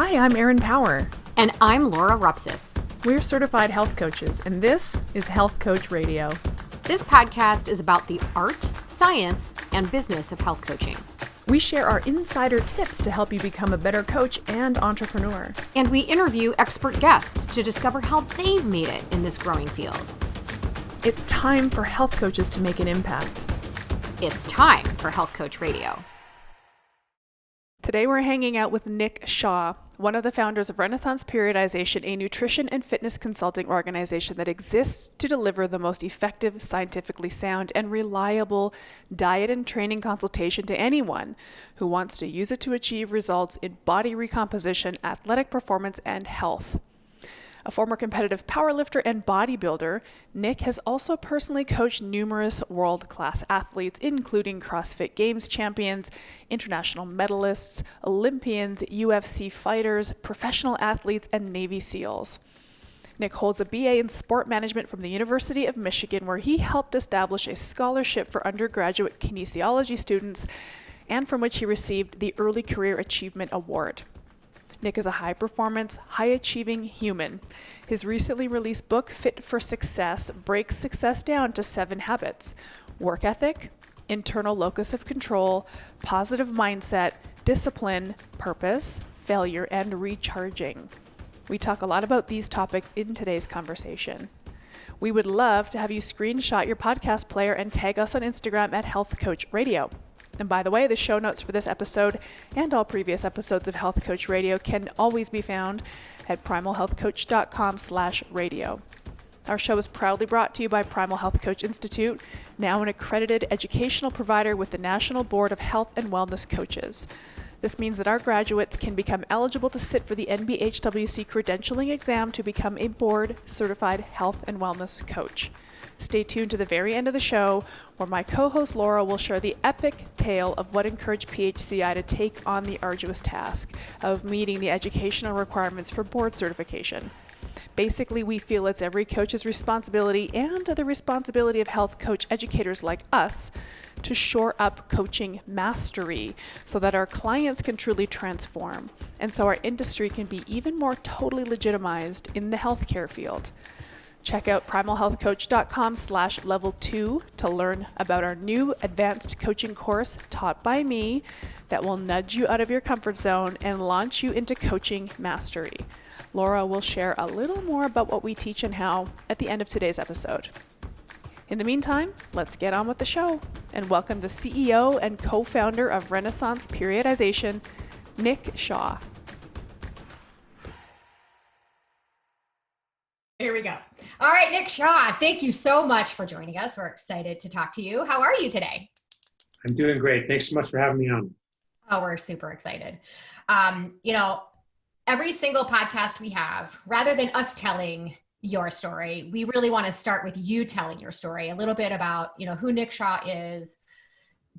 Hi, I'm Erin Power. And I'm Laura Rupsis. We're certified health coaches, and this is Health Coach Radio. This podcast is about the art, science, and business of health coaching. We share our insider tips to help you become a better coach and entrepreneur. And we interview expert guests to discover how they've made it in this growing field. It's time for health coaches to make an impact. It's time for Health Coach Radio. Today we're hanging out with Nick Shaw, one of the founders of Renaissance Periodization, a nutrition and fitness consulting organization that exists to deliver the most effective, scientifically sound, and reliable diet and training consultation to anyone who wants to use it to achieve results in body recomposition, athletic performance, and health. A former competitive powerlifter and bodybuilder, Nick has also personally coached numerous world-class athletes, including CrossFit Games champions, international medalists, Olympians, UFC fighters, professional athletes, and Navy SEALs. Nick holds a BA in sport management from the University of Michigan, where he helped establish a scholarship for undergraduate kinesiology students, and from which he received the Early Career Achievement Award. Nick is a high-performance, high-achieving human. His recently released book, Fit for Success, breaks success down to 7 habits: work ethic, internal locus of control, positive mindset, discipline, purpose, failure, and recharging. We talk a lot about these topics in today's conversation. We would love to have you screenshot your podcast player and tag us on Instagram at Health Coach Radio. And by the way, the show notes for this episode and all previous episodes of Health Coach Radio can always be found at primalhealthcoach.com/radio. Our show is proudly brought to you by Primal Health Coach Institute, now an accredited educational provider with the National Board of Health and Wellness Coaches. This means that our graduates can become eligible to sit for the NBHWC credentialing exam to become a board-certified health and wellness coach. Stay tuned to the very end of the show, where my co-host Laura will share the epic tale of what encouraged PHCI to take on the arduous task of meeting the educational requirements for board certification. Basically, we feel it's every coach's responsibility and the responsibility of health coach educators like us to shore up coaching mastery so that our clients can truly transform, and so our industry can be even more totally legitimized in the healthcare field. Check out primalhealthcoach.com/level2 to learn about our new advanced coaching course taught by me that will nudge you out of your comfort zone and launch you into coaching mastery. Laura will share a little more about what we teach and how at the end of today's episode. In the meantime, let's get on with the show and welcome the CEO and co-founder of Renaissance Periodization, Nick Shaw. Here we go. All right, Nick Shaw, thank you so much for joining us. We're excited to talk to you. How are you today? I'm doing great. Thanks so much for having me on. Oh, we're super excited. Every single podcast we have, rather than us telling your story, we really want to start with you telling your story, a little bit about, who Nick Shaw is,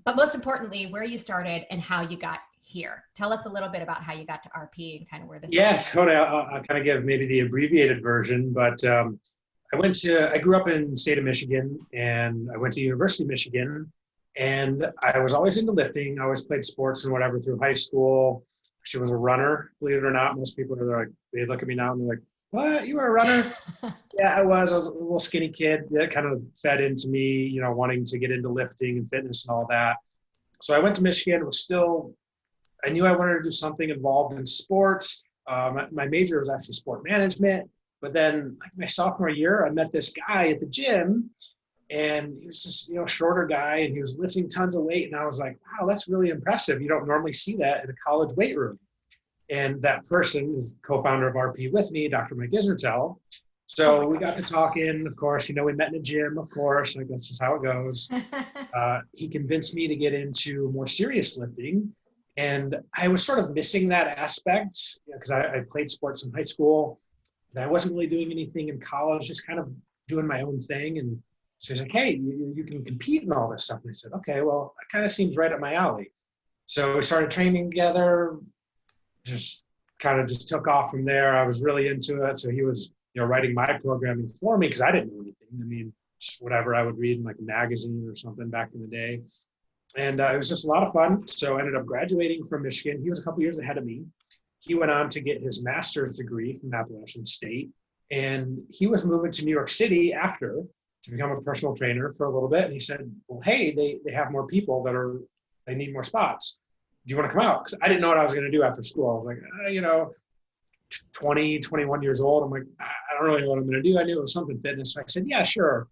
but most importantly, where you started and how you got here. Tell us a little bit about how you got to RP and kind of where this Yes, I'll kind of give maybe the abbreviated version, but I grew up in the state of Michigan, and I went to University of Michigan, and I was always into lifting. I always played sports and whatever through high school. She was a runner, believe it or not. Most people are like, they look at me now and they're like, "What? You were a runner?" Yeah, I was. I was a little skinny kid that kind of fed into me, wanting to get into lifting and fitness and all that. So I went to Michigan. I knew I wanted to do something involved in sports. My major was actually sport management. But then my sophomore year, I met this guy at the gym, and he was just, shorter guy, and he was lifting tons of weight. And I was like, wow, that's really impressive. You don't normally see that in a college weight room. And that person is co-founder of RP with me, Dr. Mike Israetel. So we got to talking, of course, we met in a gym, of course, like that's just how it goes. He convinced me to get into more serious lifting. And I was sort of missing that aspect because I played sports in high school. And I wasn't really doing anything in college, just kind of doing my own thing. And so he's like, hey, you can compete in all this stuff. And I said, okay, well, that kind of seems right up my alley. So we started training together, just took off from there. I was really into it. So he was, writing my programming for me because I didn't know anything. Just whatever I would read in like a magazine or something back in the day. And it was just a lot of fun. So I ended up graduating from Michigan. He was a couple years ahead of me. he went on to get his master's degree from Appalachian State. And he was moving to New York City after to become a personal trainer for a little bit. And he said, well, hey, they have more people they need more spots. Do you want to come out? Because I didn't know what I was going to do after school. I was like, 20, 21 years old. I'm like, I don't really know what I'm going to do. I knew it was something fitness. So I said, yeah, sure.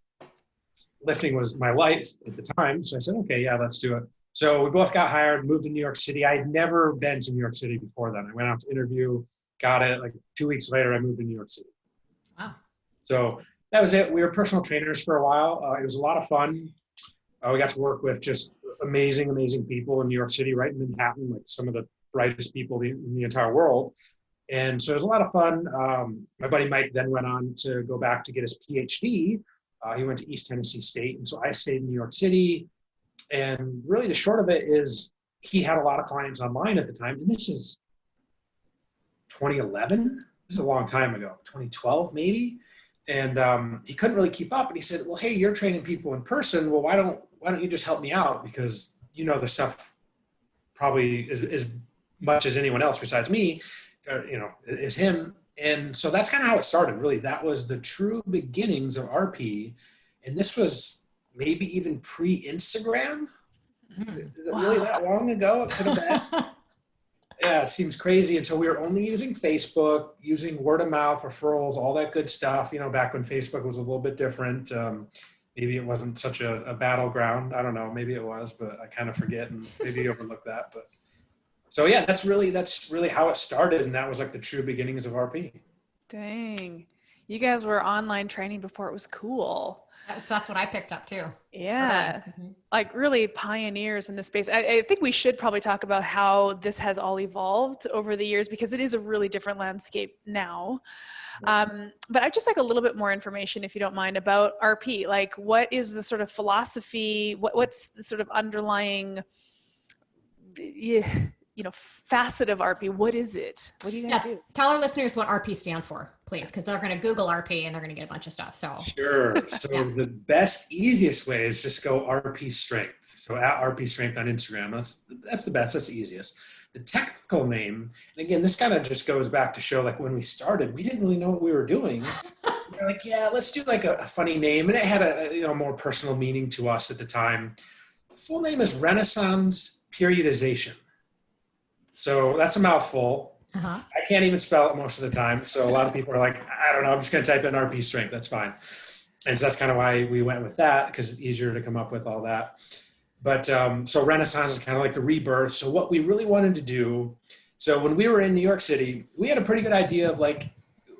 Lifting was my life at the time. So I said, okay, yeah, let's do it. So we both got hired, moved to New York City. I had never been to New York City before then. I went out to interview, got it. Like 2 weeks later, I moved to New York City. Wow. So that was it. We were personal trainers for a while. It was a lot of fun. We got to work with just amazing, amazing people in New York City, right in Manhattan, like some of the brightest people in the entire world. And so it was a lot of fun. My buddy Mike then went on to go back to get his PhD. He went to East Tennessee State. And so I stayed in New York City. And really the short of it is he had a lot of clients online at the time. And this is 2011. This is a long time ago, 2012 maybe. And he couldn't really keep up. And he said, well, hey, you're training people in person. Well, why don't you just help me out? Because you know the stuff probably as much as anyone else besides me, is him. And so that's kind of how it started, really. That was the true beginnings of RP. And this was maybe even pre-Instagram. Is it really that long ago? It could have been. Yeah, it seems crazy. And so we were only using Facebook, using word of mouth, referrals, all that good stuff, back when Facebook was a little bit different. Maybe it wasn't such a battleground. I don't know. Maybe it was, but I kind of forget and maybe overlook that. But so yeah, that's really how it started. And that was like the true beginnings of RP. Dang. You guys were online training before it was cool. That's what I picked up too. Yeah. Like really pioneers in this space. I think we should probably talk about how this has all evolved over the years, because it is a really different landscape now. But I'd just like a little bit more information, if you don't mind, about RP. Like, what is the sort of philosophy? What's the sort of underlying, facet of RP? What is it? What do you guys do? Tell our listeners what RP stands for, please, because they're going to Google RP and they're going to get a bunch of stuff. So sure. So the best, easiest way is just go RP Strength. So at RP Strength on Instagram. That's the best. That's the easiest. The technical name, and again, this kind of just goes back to show, like, when we started, we didn't really know what we were doing. We're like, yeah, let's do like a funny name, and it had a more personal meaning to us at the time. The full name is Renaissance Periodization. So that's a mouthful. I can't even spell it most of the time. So a lot of people are like, I don't know, I'm just going to type in RP Strength. That's fine. And so that's kind of why we went with that, because it's easier to come up with all that. But so Renaissance is kind of like the rebirth. So what we really wanted to do, so when we were in New York City, we had a pretty good idea of, like,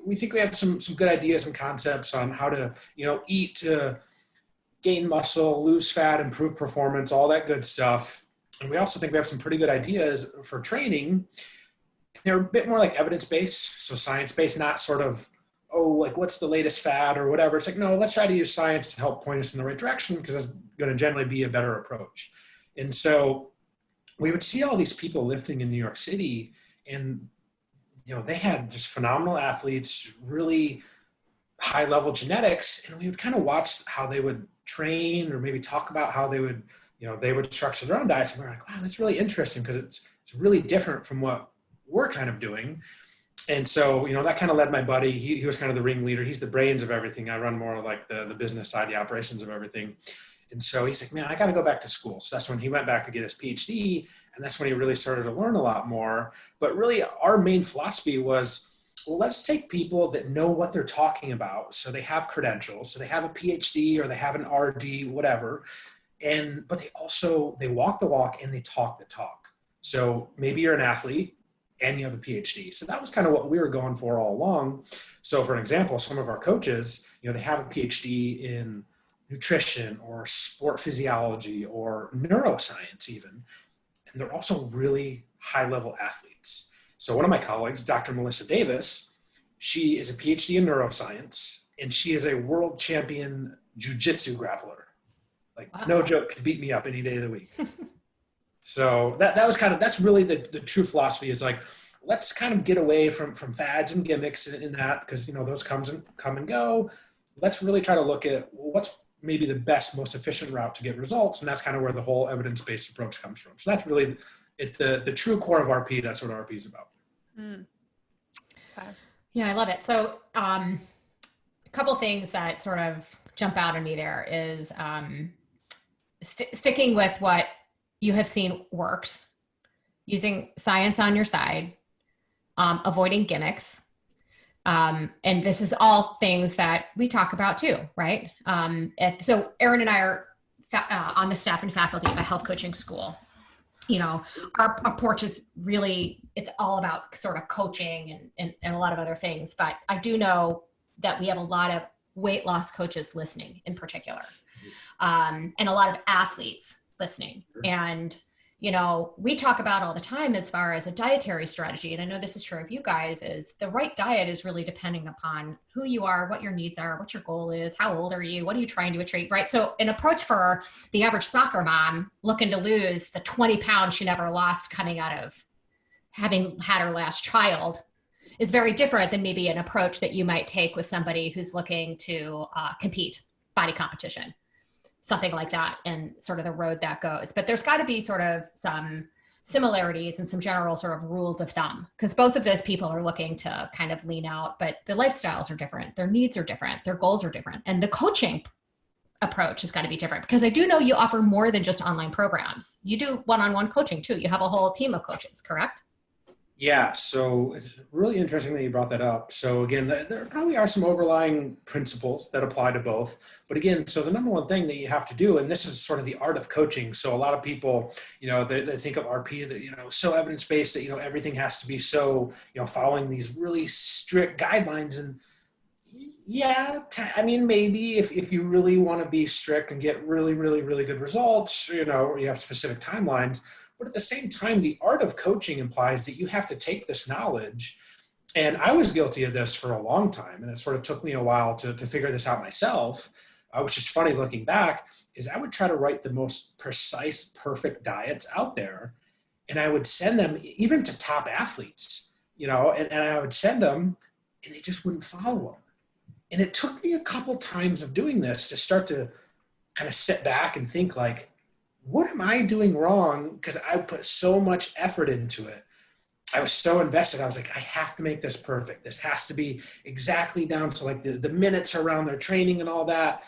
we think we have some good ideas and concepts on how to, eat to gain muscle, lose fat, improve performance, all that good stuff. And we also think we have some pretty good ideas for training. They're a bit more like evidence-based, so science-based, not sort of, like, what's the latest fad or whatever. It's like, no, let's try to use science to help point us in the right direction, because that's going to generally be a better approach. And so we would see all these people lifting in New York City, and, they had just phenomenal athletes, really high-level genetics, and we would kind of watch how they would train, or maybe talk about how they would structure their own diets. And we're like, wow, that's really interesting, because it's really different from what we're kind of doing. And so, that kind of led my buddy. He was kind of the ringleader. He's the brains of everything. I run more of like the business side, the operations of everything. And so he's like, man, I got to go back to school. So that's when he went back to get his PhD. And that's when he really started to learn a lot more. But really our main philosophy was, well, let's take people that know what they're talking about. So they have credentials, so they have a PhD or they have an RD, whatever. But they walk the walk and they talk the talk. So maybe you're an athlete and you have a PhD. So that was kind of what we were going for all along. So for an example, some of our coaches, they have a PhD in nutrition or sport physiology or neuroscience even. And they're also really high-level athletes. So one of my colleagues, Dr. Melissa Davis, she is a PhD in neuroscience, and she is a world champion jiu-jitsu grappler. Like, wow. No joke, could beat me up any day of the week. So that was that's really the true philosophy, is like, let's kind of get away from fads and gimmicks in that, because, those come and go. Let's really try to look at what's maybe the best, most efficient route to get results. And that's kind of where the whole evidence-based approach comes from. So that's really the true core of RP. That's what RP is about. Mm. Okay. Yeah, I love it. So a couple things that sort of jump out at me there is sticking with what you have seen works, using science on your side, avoiding gimmicks. And this is all things that we talk about too, right? So Erin and I are on the staff and faculty of a health coaching school. Our approach is really, it's all about sort of coaching and a lot of other things. But I do know that we have a lot of weight loss coaches listening in particular, and a lot of athletes listening. And we talk about all the time as far as a dietary strategy, and I know this is true of you guys, is the right diet is really depending upon who you are, what your needs are, what your goal is, how old are you, what are you trying to achieve, right? So an approach for the average soccer mom looking to lose the 20 pounds she never lost coming out of having had her last child is very different than maybe an approach that you might take with somebody who's looking to compete, body competition, something like that, and sort of the road that goes. But there's got to be sort of some similarities and some general sort of rules of thumb, because both of those people are looking to kind of lean out, but their lifestyles are different, their needs are different, their goals are different, and the coaching approach has got to be different. Because I do know you offer more than just online programs. You do one-on-one coaching too. You have a whole team of coaches, correct? Yeah, so it's really interesting that you brought that up. So again, there probably are some overlying principles that apply to both. But again, so the number one thing that you have to do, and this is sort of the art of coaching. So a lot of people, they think of RP that, so evidence-based that, everything has to be so, following these really strict guidelines. And yeah, maybe if you really want to be strict and get really, really, really good results, you have specific timelines. But at the same time, the art of coaching implies that you have to take this knowledge. And I was guilty of this for a long time. And it sort of took me a while to figure this out myself, which is funny looking back, is I would try to write the most precise, perfect diets out there. And I would send them even to top athletes, and I would send them and they just wouldn't follow them. And it took me a couple times of doing this to start to kind of sit back and think like, what am I doing wrong? Because I put so much effort into it. I was so invested. I was like, I have to make this perfect. This has to be exactly down to like the minutes around their training and all that.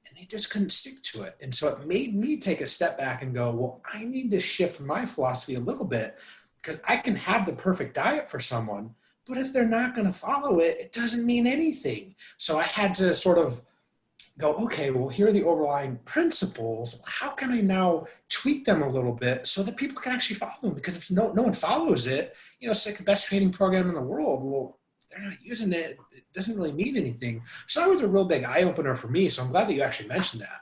And they just couldn't stick to it. And so it made me take a step back and go, well, I need to shift my philosophy a little bit, because I can have the perfect diet for someone, but if they're not going to follow it, it doesn't mean anything. So I had to sort of go, okay, well, here are the overlying principles. How can I now tweak them a little bit so that people can actually follow them? Because if no one follows it, it's like the best training program in the world. Well, if they're not using it, it doesn't really mean anything. So that was a real big eye opener for me. So I'm glad that you actually mentioned that.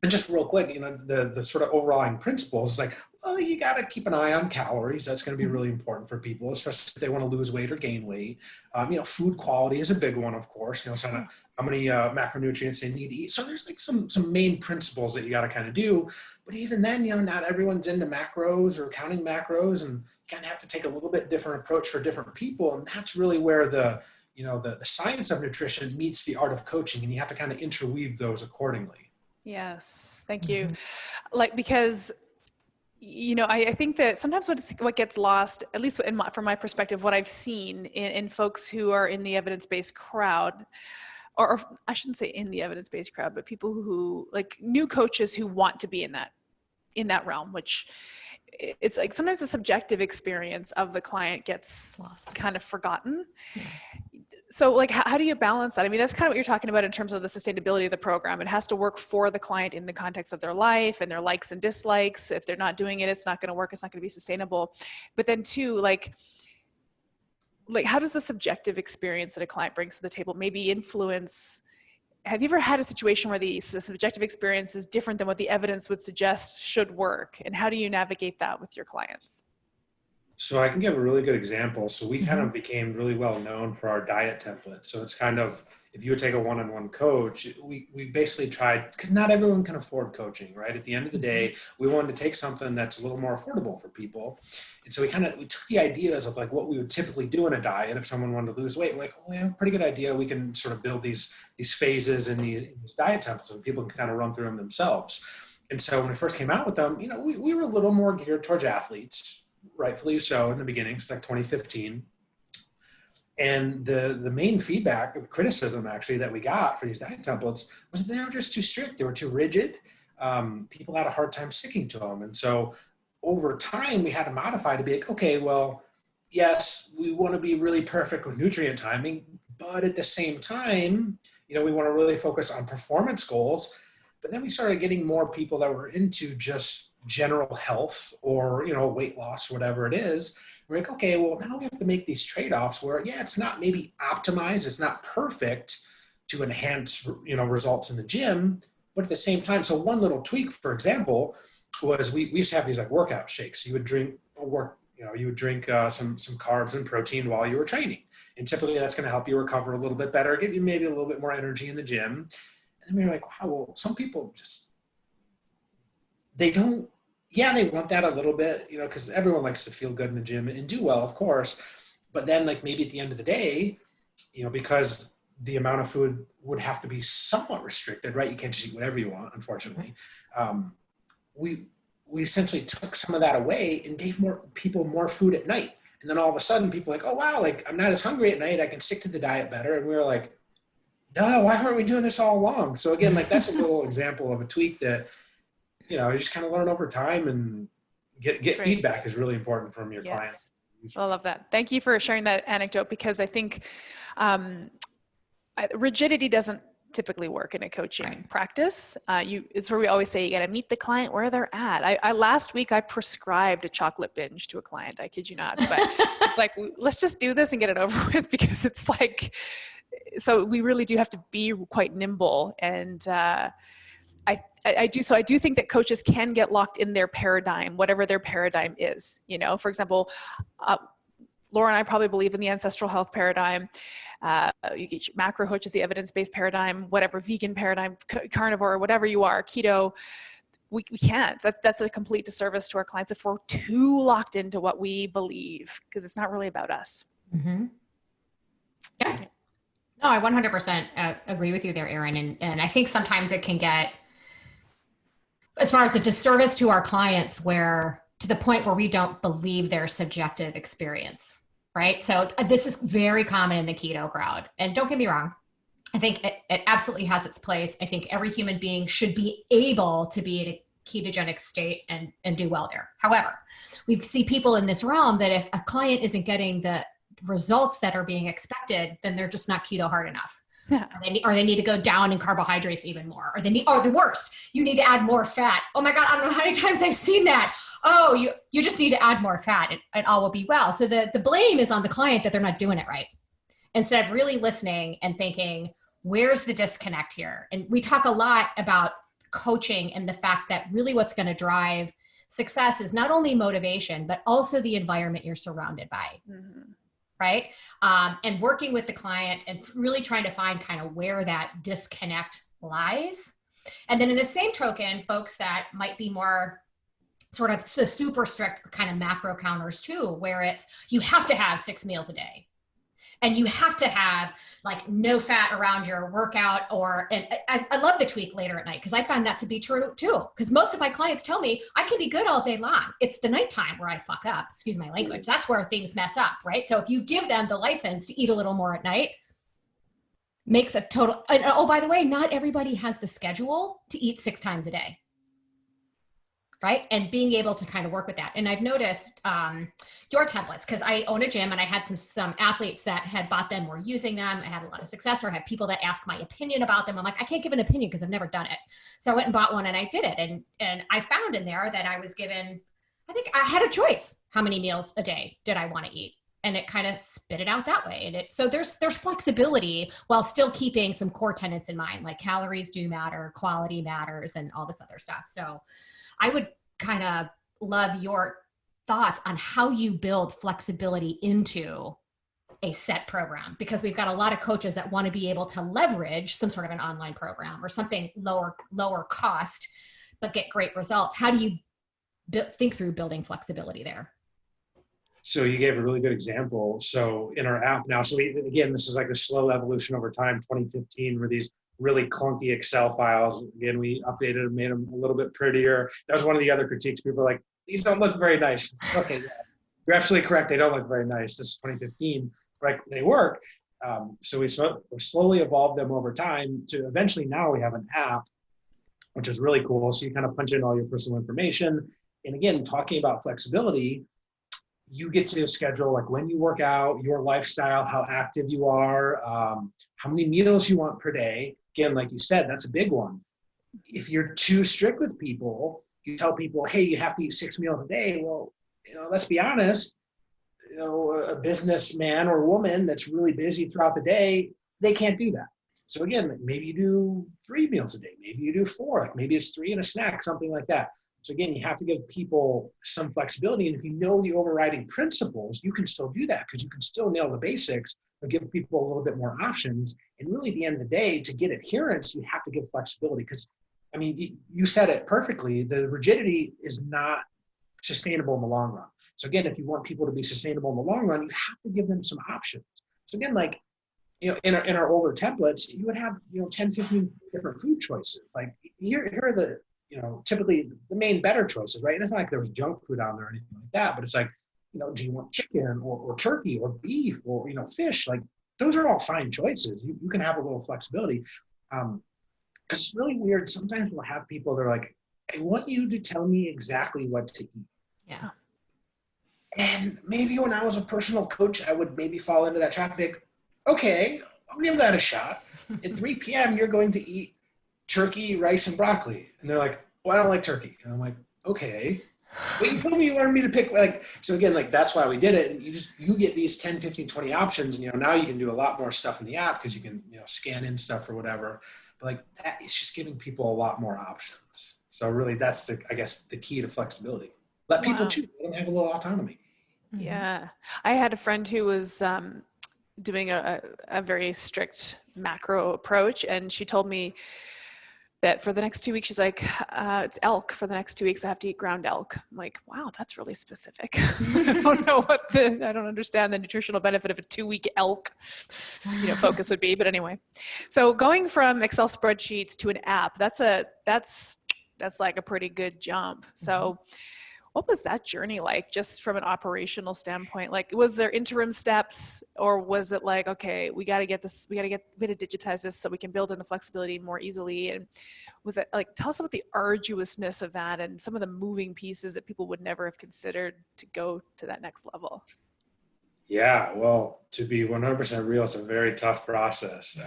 And just real quick, the sort of overlying principles is like, well, you got to keep an eye on calories. That's going to be really important for people, especially if they want to lose weight or gain weight. Food quality is a big one, of course, so how many macronutrients they need to eat. So there's like some main principles that you got to kind of do. But even then, not everyone's into macros or counting macros, and you kind of have to take a little bit different approach for different people. And that's really where the science of nutrition meets the art of coaching, and you have to kind of interweave those accordingly. Yes, thank you. Because, I think that sometimes what gets lost, at least from my perspective, what I've seen in folks who are in the evidence-based crowd, or I shouldn't say in the evidence-based crowd, but people who like new coaches who want to be in that realm, which it's like sometimes the subjective experience of the client gets lost, kind of forgotten. Yeah. So like, how do you balance that? I mean, that's kind of what you're talking about in terms of the sustainability of the program. It has to work for the client in the context of their life and their likes and dislikes. If they're not doing it, it's not going to work. It's not going to be sustainable. But then too, like how does the subjective experience that a client brings to the table maybe influence? Have you ever had a situation where the subjective experience is different than what the evidence would suggest should work? And how do you navigate that with your clients? So I can give a really good example. So we kind of became really well known for our diet template. So it's kind of, if you would take a one-on-one coach, we basically tried, because not everyone can afford coaching, right? At the end of the day, we wanted to take something that's a little more affordable for people. And so we took the ideas of like what we would typically do in a diet. If someone wanted to lose weight, we're like, oh, we have a pretty good idea. We can sort of build these phases and these diet templates, and people can kind of run through them themselves. And so when we first came out with them, we were a little more geared towards athletes, rightfully so in the beginning. It's like 2015. And the main feedback, the criticism actually that we got for these diet templates was that they were just too strict. They were too rigid. People had a hard time sticking to them. And so over time, we had to modify to be like, okay, well, yes, we want to be really perfect with nutrient timing, but at the same time, we want to really focus on performance goals. But then we started getting more people that were into just general health or, weight loss, whatever it is. We're like, okay, well, now we have to make these trade-offs where, it's not maybe optimized, it's not perfect to enhance, results in the gym, but at the same time, so one little tweak, for example, was we used to have these like workout shakes. You would drink some carbs and protein while you were training. And typically that's going to help you recover a little bit better, give you maybe a little bit more energy in the gym. And then we were like, wow, well, some people they want that a little bit, because everyone likes to feel good in the gym and do well, of course. But then like maybe at the end of the day, because the amount of food would have to be somewhat restricted, right? You can't just eat whatever you want, unfortunately. We essentially took some of that away and gave more people more food at night. And then all of a sudden people are like, oh, wow, like I'm not as hungry at night. I can stick to the diet better. And we were like, duh, why weren't we doing this all along? So again, like that's a little example of a tweak that, you just kind of learn over time and get feedback is really important from your client. I love that. Thank you for sharing that anecdote, because I think rigidity doesn't typically work in a coaching practice. It's where we always say you got to meet the client where they're at. Last week I prescribed a chocolate binge to a client. I kid you not, but like, let's just do this and get it over with, because it's like, so we really do have to be quite nimble. And I do think that coaches can get locked in their paradigm, whatever their paradigm is. For example, Laura and I probably believe in the ancestral health paradigm. You get macro, which is the evidence-based paradigm, whatever vegan paradigm, carnivore, whatever you are, keto. We can't. That's a complete disservice to our clients if we're too locked into what we believe, because it's not really about us. Mm-hmm. Yeah. No, I 100% agree with you there, Erin. And I think sometimes it can get, as far as a disservice to our clients, to the point where we don't believe their subjective experience, right? So this is very common in the keto crowd. And don't get me wrong, I think it absolutely has its place. I think every human being should be able to be in a ketogenic state and do well there. However, we see people in this realm that if a client isn't getting the results that are being expected, then they're just not keto hard enough. Yeah. Or they need to go down in carbohydrates even more. Or the worst, you need to add more fat. Oh my God, I don't know how many times I've seen that. Oh, you just need to add more fat and all will be well. So the blame is on the client that they're not doing it right, instead of really listening and thinking, where's the disconnect here? And we talk a lot about coaching and the fact that really what's going to drive success is not only motivation, but also the environment you're surrounded by. Mm-hmm. Right? And working with the client and really trying to find kind of where that disconnect lies. And then in the same token, folks that might be more sort of the super strict kind of macro counters too, where it's, you have to have 6 meals a day. And you have to have like no fat around your workout, and I love the tweak later at night, because I find that to be true too. Because most of my clients tell me I can be good all day long. It's the nighttime where I fuck up, excuse my language. That's where things mess up, right? So if you give them the license to eat a little more at night, makes a total, and oh, by the way, not everybody has the schedule to eat 6 times a day. Right? And being able to kind of work with that. And I've noticed your templates, because I own a gym and I had some athletes that had bought them, were using them. I had a lot of success, or I had people that ask my opinion about them. I'm like, I can't give an opinion because I've never done it. So I went and bought one and I did it. And I found in there that I was given, I think I had a choice. How many meals a day did I want to eat? And it kind of spit it out that way. And so there's flexibility while still keeping some core tenets in mind, like calories do matter, quality matters, and all this other stuff. So I would kind of love your thoughts on how you build flexibility into a set program, because we've got a lot of coaches that want to be able to leverage some sort of an online program or something lower cost, but get great results. How do you think through building flexibility there? So you gave a really good example. So in our app now, again, this is like a slow evolution over time. 2015 were these really clunky Excel files. Again, we updated them, made them a little bit prettier. That was one of the other critiques. People were like, these don't look very nice. Okay, yeah. You're absolutely correct. They don't look very nice. This is 2015, right? They work. So we slowly evolved them over time to eventually now we have an app, which is really cool. So you kind of punch in all your personal information. And again, talking about flexibility, you get to schedule like when you work out, your lifestyle, how active you are, how many meals you want per day. Again, like you said, that's a big one. If you're too strict with people, you tell people, hey, you have to eat 6 meals a day. Well, let's be honest, a businessman or woman that's really busy throughout the day, they can't do that. So again, maybe you do 3 meals a day, maybe you do 4, like maybe it's 3 and a snack, something like that. So again, you have to give people some flexibility. And if you know the overriding principles, you can still do that because you can still nail the basics, but give people a little bit more options. And really at the end of the day, to get adherence, you have to give flexibility because, I mean, you said it perfectly. The rigidity is not sustainable in the long run. So again, if you want people to be sustainable in the long run, you have to give them some options. So again, like, in our older templates, you would have, 10, 15 different food choices. Like here are the, typically the main better choices, right? And it's not like there was junk food on there or anything like that, but it's like, do you want chicken or turkey or beef or, fish? Like those are all fine choices. You can have a little flexibility. Because it's really weird. Sometimes we'll have people that are like, I want you to tell me exactly what to eat. Yeah. And maybe when I was a personal coach, I would maybe fall into that trap. Like, okay, I'll give that a shot. At 3 p.m., you're going to eat turkey, rice, and broccoli. And they're like, well, I don't like turkey. And I'm like, okay. But you told me you wanted me to pick, so again, that's why we did it. And you get these 10, 15, 20 options. And, now you can do a lot more stuff in the app because you can, scan in stuff or whatever. But that, it's just giving people a lot more options. So really that's the key to flexibility. Let people choose. Let them have a little autonomy. Yeah. I had a friend who was doing a very strict macro approach, and she told me that for the next 2 weeks, she's like, it's elk. For the next 2 weeks, I have to eat ground elk. I'm like, wow, that's really specific. I don't understand the nutritional benefit of a 2-week elk, focus would be. But anyway, so going from Excel spreadsheets to an app, that's like a pretty good jump. So what was that journey like, just from an operational standpoint? Like, was there interim steps, or was it like, okay, we got to digitize this so we can build in the flexibility more easily? And was it like, tell us about the arduousness of that and some of the moving pieces that people would never have considered to go to that next level? Yeah, well, to be 100% real, it's a very tough process.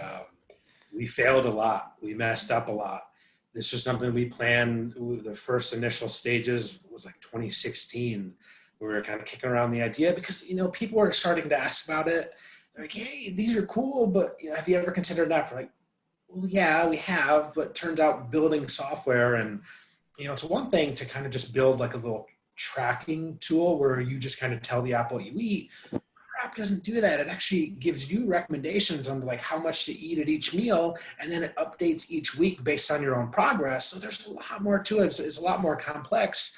We failed a lot. We messed up a lot. This was something we planned. The first initial stages was like 2016. We were kind of kicking around the idea because, people were starting to ask about it. They're like, hey, these are cool, but have you ever considered that? We're like, well, yeah, we have, but turns out building software and, it's one thing to kind of just build like a little tracking tool where you just kind of tell the app what you eat. Our app doesn't do that. It actually gives you recommendations on like how much to eat at each meal, and then it updates each week based on your own progress. So there's a lot more to it. It's a lot more complex.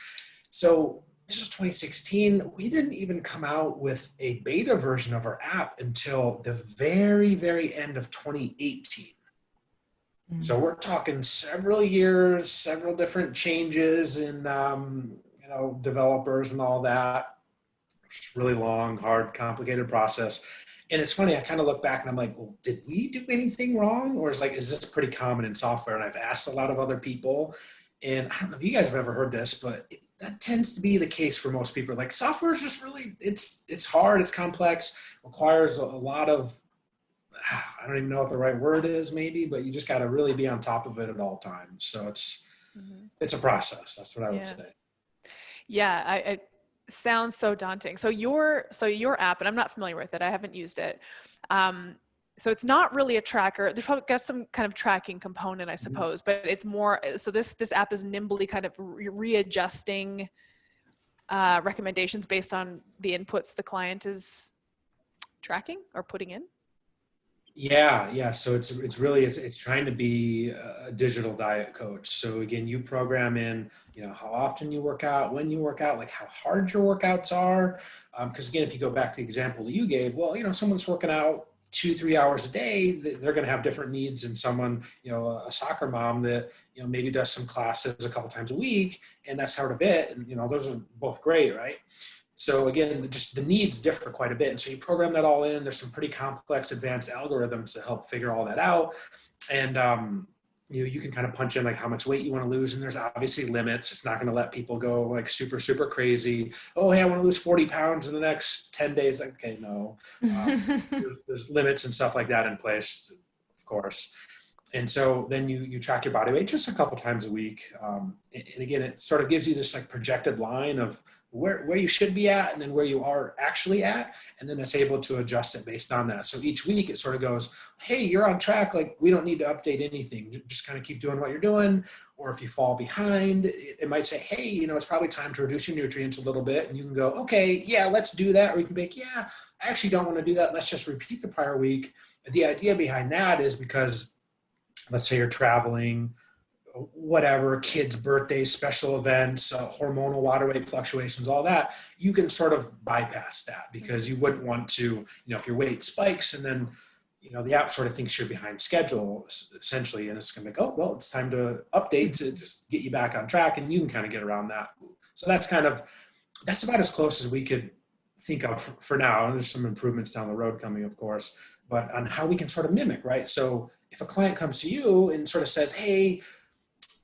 So this was 2016. We didn't even come out with a beta version of our app until the very, very end of 2018. So we're talking several years, several different changes in, developers and all that. It's really long, hard, complicated process. And it's funny, I kind of look back and I'm like, well, did we do anything wrong? Or is this pretty common in software? And I've asked a lot of other people, and I don't know if you guys have ever heard this, but that tends to be the case for most people. Like, software is just really, it's hard, it's complex, requires a lot of, I don't even know what the right word is maybe, but you just got to really be on top of it at all times. So it's a process. That's what I would say. Yeah. It sounds so daunting. So your app, and I'm not familiar with it, I haven't used it. So it's not really a tracker. There's probably got some kind of tracking component, I suppose, but it's more, so this app is nimbly kind of readjusting recommendations based on the inputs the client is tracking or putting in. Yeah. So it's really trying to be a digital diet coach. So again, you program in, how often you work out, when you work out, like how hard your workouts are. Because again, if you go back to the example you gave, well, someone's working out 2-3 hours a day, they're going to have different needs than someone, a soccer mom that, maybe does some classes a couple times a week, and that's part of it. And, those are both great, right? So again, just the needs differ quite a bit. And so you program that all in. There's some pretty complex advanced algorithms to help figure all that out. And you can kind of punch in like how much weight you want to lose. And there's obviously limits. It's not going to let people go like super, super crazy. Oh, hey, I want to lose 40 pounds in the next 10 days. Like, okay, no. There's limits and stuff like that in place, of course. And so then you track your body weight just a couple times a week. And again, it sort of gives you this like projected line of where you should be at and then where you are actually at. And then it's able to adjust it based on that. So each week it sort of goes, hey, you're on track. Like we don't need to update anything. Just kind of keep doing what you're doing. Or if you fall behind, it might say, hey, it's probably time to reduce your nutrients a little bit. And you can go, okay, yeah, let's do that. Or you can be like, yeah, I actually don't want to do that. Let's just repeat the prior week. The idea behind that is because let's say you're traveling, whatever, kids' birthdays, special events, hormonal water weight fluctuations, all that, you can sort of bypass that because you wouldn't want to, if your weight spikes and then, the app sort of thinks you're behind schedule essentially, and it's going to go, oh, well, it's time to update to just get you back on track, and you can kind of get around that. So that's about as close as we could think of for now. And there's some improvements down the road coming, of course, but on how we can sort of mimic, right? So if a client comes to you and sort of says, hey,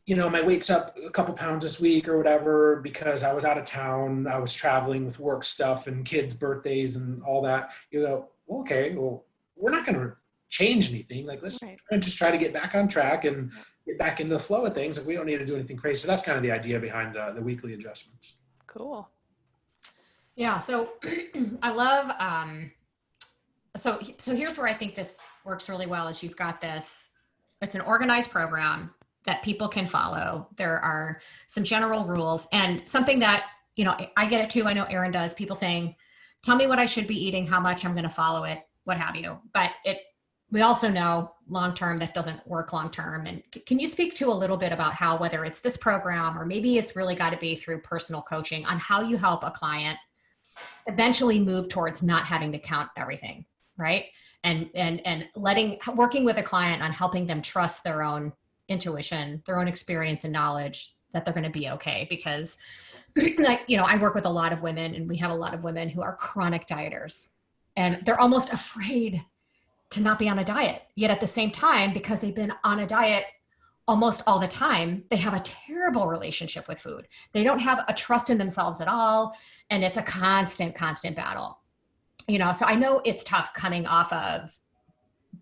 my weight's up a couple pounds this week or whatever, because I was out of town, I was traveling with work stuff and kids' birthdays and all that, you go, well, okay, well, we're not going to change anything. Like, let's just try to get back on track and get back into the flow of things. If we don't need to do anything crazy. So that's kind of the idea behind the weekly adjustments. Cool. Yeah. So I love, so here's where I think this works really well is you've got this, it's an organized program that people can follow. There are some general rules and something that, I get it too. I know Erin does, people saying, tell me what I should be eating, how much I'm going to follow it, what have you. But we also know long-term that doesn't work long-term. And can you speak to a little bit about how, whether it's this program or maybe it's really got to be through personal coaching, on how you help a client eventually move towards not having to count everything, right? And working with a client on helping them trust their own intuition, their own experience and knowledge that they're going to be okay. Because I work with a lot of women, and we have a lot of women who are chronic dieters, and they're almost afraid to not be on a diet. Yet at the same time, because they've been on a diet almost all the time, they have a terrible relationship with food. They don't have a trust in themselves at all. And it's a constant battle. So I know it's tough coming off of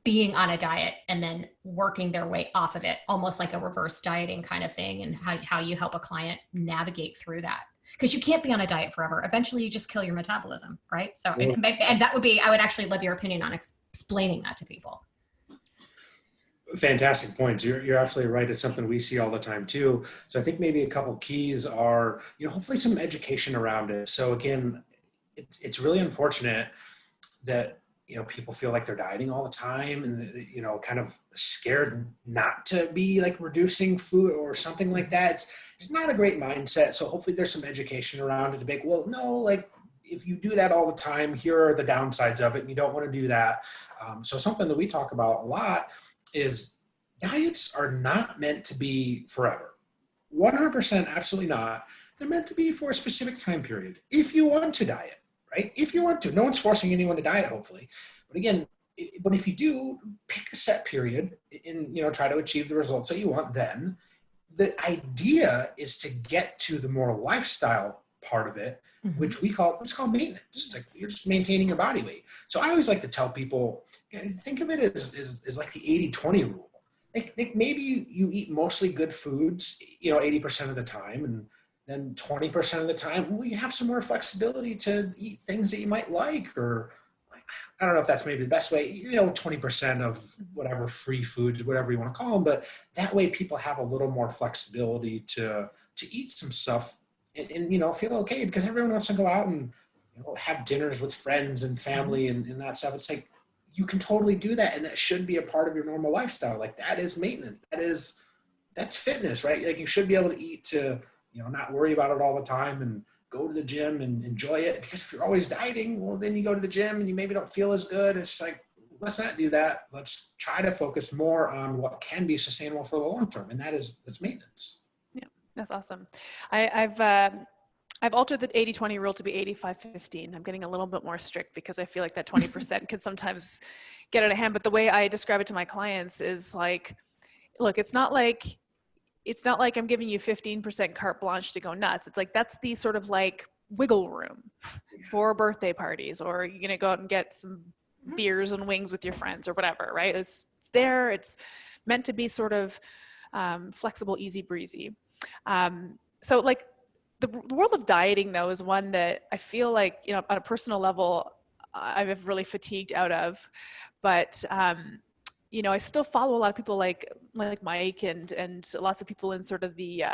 being on a diet and then working their way off of it, almost like a reverse dieting kind of thing, and how you help a client navigate through that. Because you can't be on a diet forever. Eventually you just kill your metabolism, right? So, and that would be, I would actually love your opinion on explaining that to people. Fantastic points. You're absolutely right. It's something we see all the time too. So I think maybe a couple keys are, hopefully some education around it. So again, it's really unfortunate that, people feel like they're dieting all the time and, kind of scared not to be like reducing food or something like that. It's not a great mindset. So hopefully there's some education around it to be, well, no, like if you do that all the time, here are the downsides of it, and you don't want to do that. So something that we talk about a lot is diets are not meant to be forever. 100% absolutely not. They're meant to be for a specific time period. If you want to diet, right? If you want to, no one's forcing anyone to diet, hopefully. But again, but if you do, pick a set period and, try to achieve the results that you want then. The idea is to get to the more lifestyle part of it, which it's called maintenance. It's like you're just maintaining your body weight. So I always like to tell people, think of it as like the 80-20 rule. Like maybe you eat mostly good foods, 80% of the time, and then 20% of the time, well, you have some more flexibility to eat things that you might like, or I don't know if that's maybe the best way, 20% of whatever free foods, whatever you want to call them. But that way people have a little more flexibility to eat some stuff and feel okay, because everyone wants to go out and have dinners with friends and family and that stuff. It's like, you can totally do that. And that should be a part of your normal lifestyle. Like that is maintenance. That's fitness, right? Like you should be able to eat to, not worry about it all the time and go to the gym and enjoy it. Because if you're always dieting, well, then you go to the gym and you maybe don't feel as good. It's like, let's not do that. Let's try to focus more on what can be sustainable for the long term. And that's maintenance. Yeah, that's awesome. I've I've altered the 80-20 rule to be 85-15. I'm getting a little bit more strict because I feel like that 20% can sometimes get out of hand. But the way I describe it to my clients is like, look, it's not like I'm giving you 15% carte blanche to go nuts. It's like, that's the sort of like wiggle room for birthday parties, or you're going to go out and get some beers and wings with your friends or whatever, right? It's there. It's meant to be sort of flexible, easy breezy. So like the world of dieting though is one that I feel like, you know, on a personal level, I've really fatigued out of, but you know, I still follow a lot of people like Mike and lots of people in sort of the,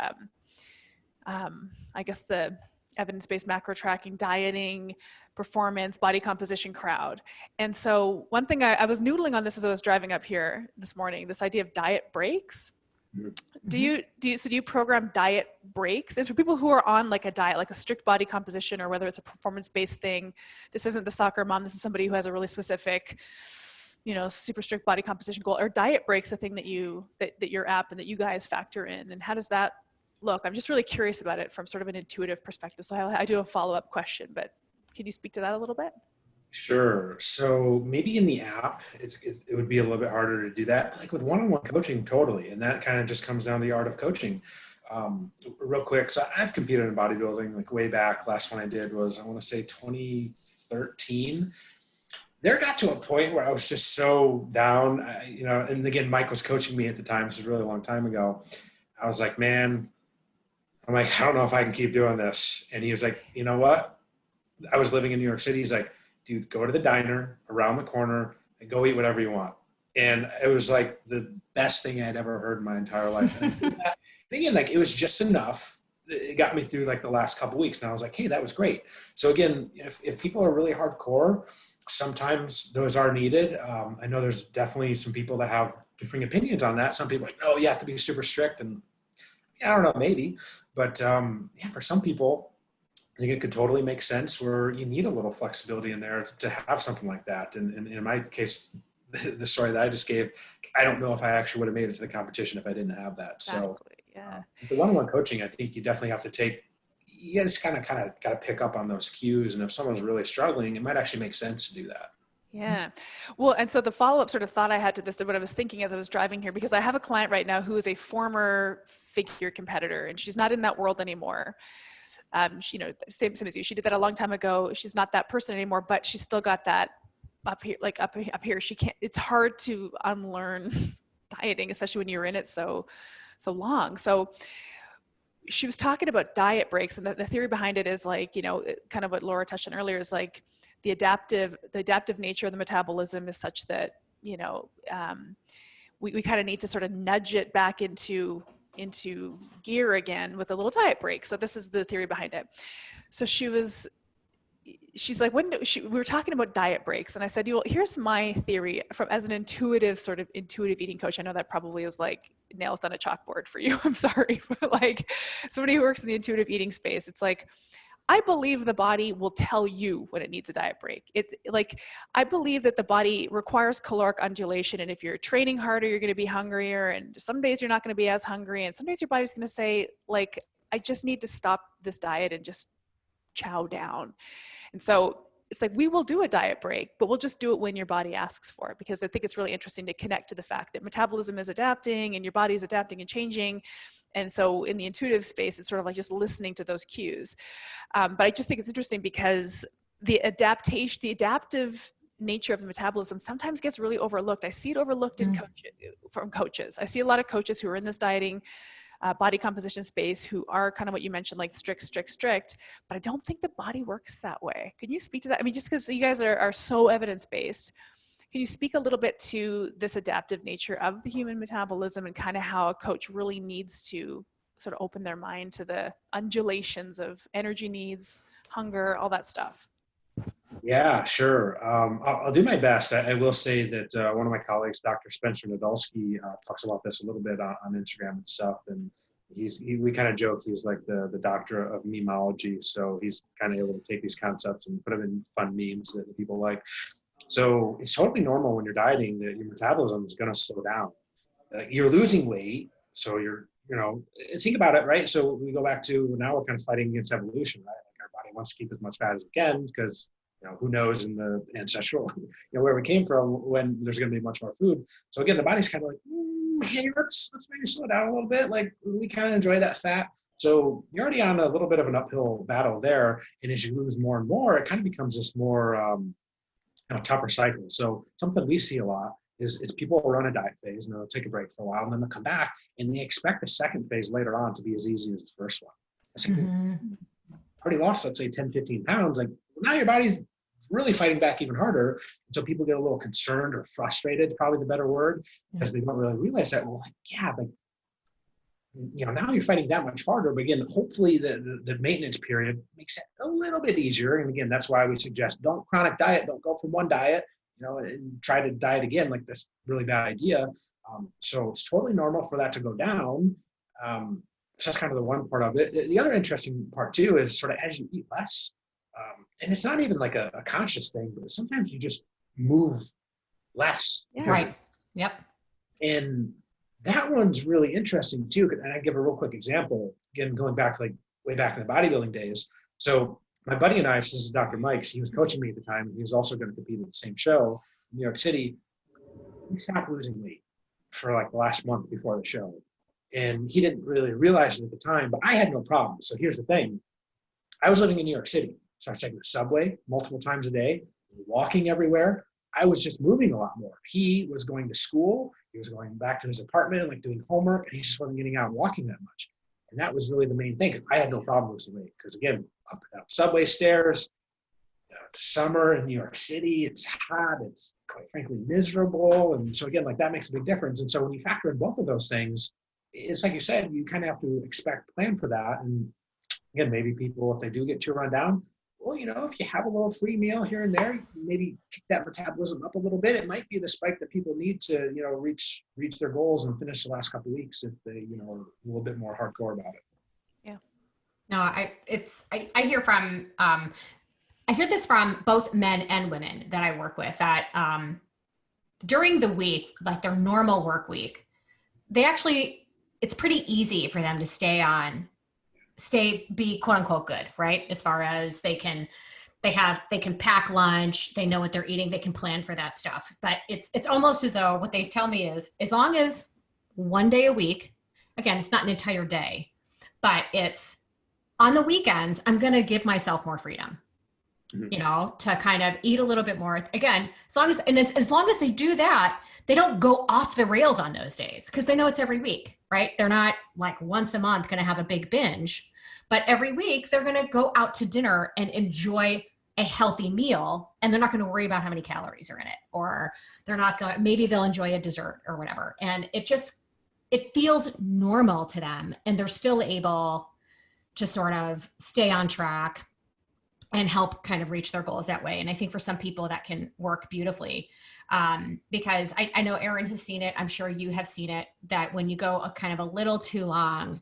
I guess the evidence-based macro tracking, dieting, performance, body composition crowd. And so one thing I was noodling on this as I was driving up here this morning, this idea of diet breaks. Do you program diet breaks? And for people who are on like a diet, like a strict body composition, or whether it's a performance-based thing, this isn't the soccer mom, this is somebody who has a really specific, you know, super strict body composition goal, or diet breaks a thing that your app and that you guys factor in, and how does that look? I'm just really curious about it from sort of an intuitive perspective. So I do a follow-up question, but can you speak to that a little bit? Sure. So maybe in the app, it would be a little bit harder to do that. Like with one-on-one coaching, totally. And that kind of just comes down to the art of coaching. Real quick, so I've competed in bodybuilding like way back. Last one I did was, I want to say 2013. There got to a point where I was just so down, you know, and again, Mike was coaching me at the time. This was a really long time ago. I was like, man, I'm like, I don't know if I can keep doing this. And he was like, you know what? I was living in New York City. He's like, dude, go to the diner around the corner and go eat whatever you want. And it was like the best thing I'd ever heard in my entire life. And again, like it was just enough. It got me through like the last couple of weeks. And I was like, hey, that was great. So again, if people are really hardcore, sometimes those are needed. I know there's definitely some people that have differing opinions on that. Some people are like, no, you have to be super strict. And yeah, I don't know, maybe. But yeah, for some people, I think it could totally make sense where you need a little flexibility in there to have something like that. And in my case, the story that I just gave, I don't know if I actually would have made it to the competition if I didn't have that. Exactly, so yeah. The one-on-one coaching, I think you definitely have to you just kind of got to pick up on those cues. And if someone's really struggling, it might actually make sense to do that. Yeah. Well, and so the follow-up sort of thought I had to this, what I was thinking as I was driving here, because I have a client right now who is a former figure competitor, and she's not in that world anymore. You know, same as you. She did that a long time ago. She's not that person anymore, but she's still got that up here, like up here. She can't. It's hard to unlearn dieting, especially when you're in it so long. So she was talking about diet breaks, and the theory behind it is like, you know, kind of what Laura touched on earlier is like the adaptive nature of the metabolism is such that, you know, we kind of need to sort of nudge it back into gear again with a little diet break. So this is the theory behind it. So she's like, we were talking about diet breaks, and I said, well, here's my theory as an intuitive eating coach. I know that probably is like nails on a chalkboard for you. I'm sorry, but like somebody who works in the intuitive eating space, it's like, I believe the body will tell you when it needs a diet break. It's like, I believe that the body requires caloric undulation. And if you're training harder, you're going to be hungrier. And some days you're not going to be as hungry. And some days your body's going to say, like, I just need to stop this diet and just chow down. And so it's like, we will do a diet break, but we'll just do it when your body asks for it. Because I think it's really interesting to connect to the fact that metabolism is adapting and your body is adapting and changing. And so in the intuitive space, it's sort of like just listening to those cues. But I just think it's interesting because the adaptive nature of the metabolism sometimes gets really overlooked. I see it overlooked from coaches. I see a lot of coaches who are in this dieting, body composition space who are kind of what you mentioned, like strict, but I don't think the body works that way. Can you speak to that? I mean, just because you guys are so evidence-based, can you speak a little bit to this adaptive nature of the human metabolism and kind of how a coach really needs to sort of open their mind to the undulations of energy needs, hunger, all that stuff? Yeah, sure. I'll do my best. I will say that one of my colleagues, Dr. Spencer Nadolsky, talks about this a little bit on Instagram and stuff. And we kind of joke he's like the doctor of memology. So he's kind of able to take these concepts and put them in fun memes that people like. So it's totally normal when you're dieting that your metabolism is going to slow down. You're losing weight, so think about it, right? So we go back to now we're kind of fighting against evolution, right? body wants to keep as much fat as it can because, who knows in the ancestral, where we came from when there's going to be much more food. So again, the body's kind of like, hey, let's maybe slow down a little bit. Like we kind of enjoy that fat. So you're already on a little bit of an uphill battle there. And as you lose more and more, it kind of becomes this more tougher cycle. So something we see a lot is people will run a diet phase and they'll take a break for a while and then they'll come back and they expect the second phase later on to be as easy as the first one. I said, already lost, let's say 10, 15 pounds. Like now your body's really fighting back even harder. And so people get a little concerned or frustrated, probably the better word, because they don't really realize that, now you're fighting that much harder. But again, hopefully the maintenance period makes it a little bit easier. And again, that's why we suggest don't chronic diet, don't go from one diet, and try to diet again, like this really bad idea. So it's totally normal for that to go down. So that's kind of the one part of it. The other interesting part too is sort of as you eat less, and it's not even like a conscious thing, but sometimes you just move less. Yeah. Right. Yep. And that one's really interesting too. And I give a real quick example, again, going back to like way back in the bodybuilding days. So my buddy and I, this is Dr. Mike, he was coaching me at the time. He was also going to compete at the same show in New York City. He stopped losing weight for like the last month before the show. And he didn't really realize it at the time, but I had no problem. So here's the thing. I was living in New York City. So I was taking the subway multiple times a day, walking everywhere. I was just moving a lot more. He was going to school. He was going back to his apartment, like doing homework, and he just wasn't getting out and walking that much. And that was really the main thing. I had no problem losing weight because, again, up and down subway stairs, it's summer in New York City, it's hot, it's quite frankly miserable. And so, again, like that makes a big difference. And so when you factor in both of those things, it's like you said, you kind of have to plan for that. And again, maybe people, if they do get too run down, well, if you have a little free meal here and there, maybe kick that metabolism up a little bit. It might be the spike that people need to, reach their goals and finish the last couple of weeks if they, are a little bit more hardcore about it. Yeah. No, I hear this from both men and women that I work with that during the week, like their normal work week, it's pretty easy for them to be quote unquote good, right? As far as they can pack lunch, they know what they're eating, they can plan for that stuff. But it's almost as though what they tell me is as long as one day a week, again, it's not an entire day, but it's on the weekends, I'm going to give myself more freedom, to kind of eat a little bit more. Again, as long as they do that, they don't go off the rails on those days because they know it's every week, right? They're not like once a month going to have a big binge, but every week they're going to go out to dinner and enjoy a healthy meal, and they're not going to worry about how many calories are in it, or maybe they'll enjoy a dessert or whatever. And it feels normal to them, and they're still able to sort of stay on track and help kind of reach their goals that way. And I think for some people that can work beautifully. Because I know Erin has seen it. I'm sure you have seen it, that when you go a kind of a little too long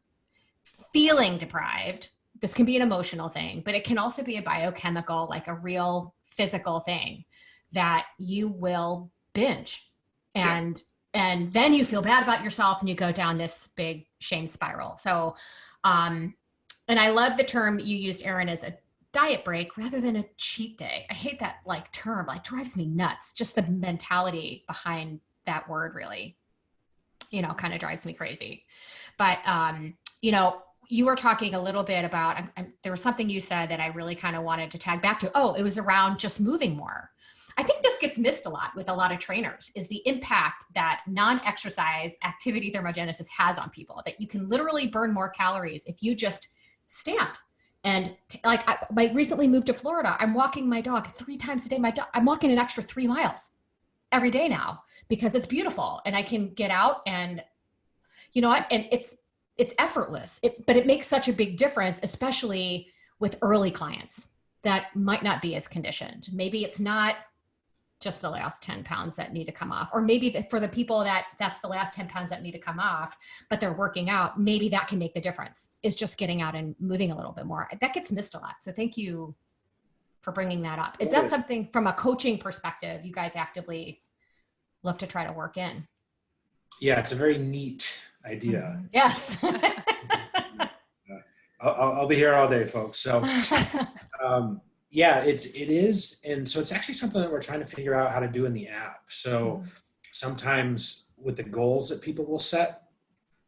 feeling deprived, this can be an emotional thing, but it can also be a biochemical, like a real physical thing that you will binge and then you feel bad about yourself and you go down this big shame spiral. So, and I love the term you used, Erin, as a diet break rather than a cheat day. I hate that term, drives me nuts. Just the mentality behind that word really, kind of drives me crazy. But, you were talking a little bit about, there was something you said that I really kind of wanted to tag back to. Oh, it was around just moving more. I think this gets missed a lot with a lot of trainers, is the impact that non-exercise activity thermogenesis has on people, that you can literally burn more calories if you just stand. And I recently moved to Florida. I'm walking my dog 3 times a day. I'm walking an extra 3 miles every day now because it's beautiful and I can get out and, and it's effortless, but it makes such a big difference, especially with early clients that might not be as conditioned. Maybe it's not just the last 10 pounds that need to come off, or maybe for the people that's the last 10 pounds that need to come off, but they're working out, maybe that can make the difference, is just getting out and moving a little bit more. That gets missed a lot. So thank you for bringing that up. Is that something from a coaching perspective you guys actively look to try to work in? Yeah, it's a very neat idea. Yes. I'll be here all day, folks. So, yeah, it is. And so it's actually something that we're trying to figure out how to do in the app. So sometimes with the goals that people will set,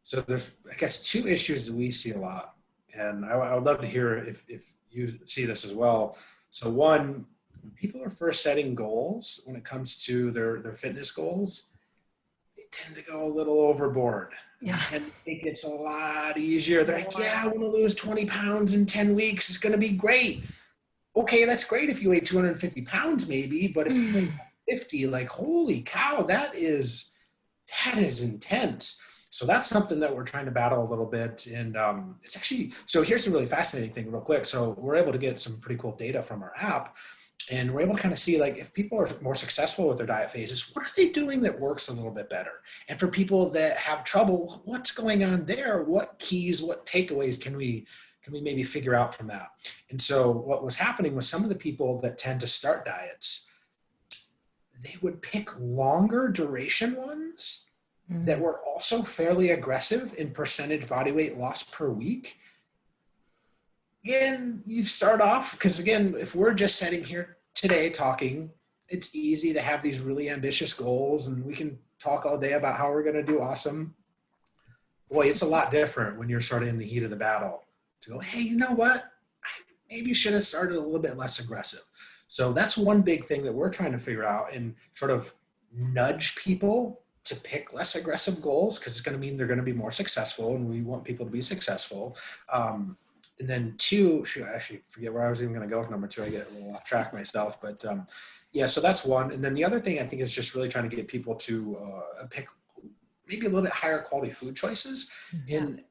so there's, I guess, two issues that we see a lot. And I would love to hear if you see this as well. So one, when people are first setting goals, when it comes to their fitness goals, they tend to go a little overboard. Yeah. They tend to think it's a lot easier. They're like, yeah, I want to lose 20 pounds in 10 weeks. It's going to be great. Okay, that's great if you weigh 250 pounds maybe, but if you weigh 50, like, holy cow, that is intense. So that's something that we're trying to battle a little bit. And it's actually, so here's the really fascinating thing real quick. So we're able to get some pretty cool data from our app, and we're able to kind of see, like, if people are more successful with their diet phases, what are they doing that works a little bit better? And for people that have trouble, what's going on there? What keys, what takeaways can we maybe figure out from that? And so what was happening with some of the people that tend to start diets, they would pick longer duration ones that were also fairly aggressive in percentage body weight loss per week. Again, you start off, because again, if we're just sitting here today talking, it's easy to have these really ambitious goals and we can talk all day about how we're going to do awesome. Boy, it's a lot different when you're sort of in the heat of the battle to go, hey, you know what? I maybe should have started a little bit less aggressive. So that's one big thing that we're trying to figure out and sort of nudge people to pick less aggressive goals, because it's going to mean they're going to be more successful, and we want people to be successful. And then two, I actually forget where I was even going to go with number two. I get a little off track myself, but yeah, so that's one. And then the other thing I think is just really trying to get people to pick maybe a little bit higher quality food choices. And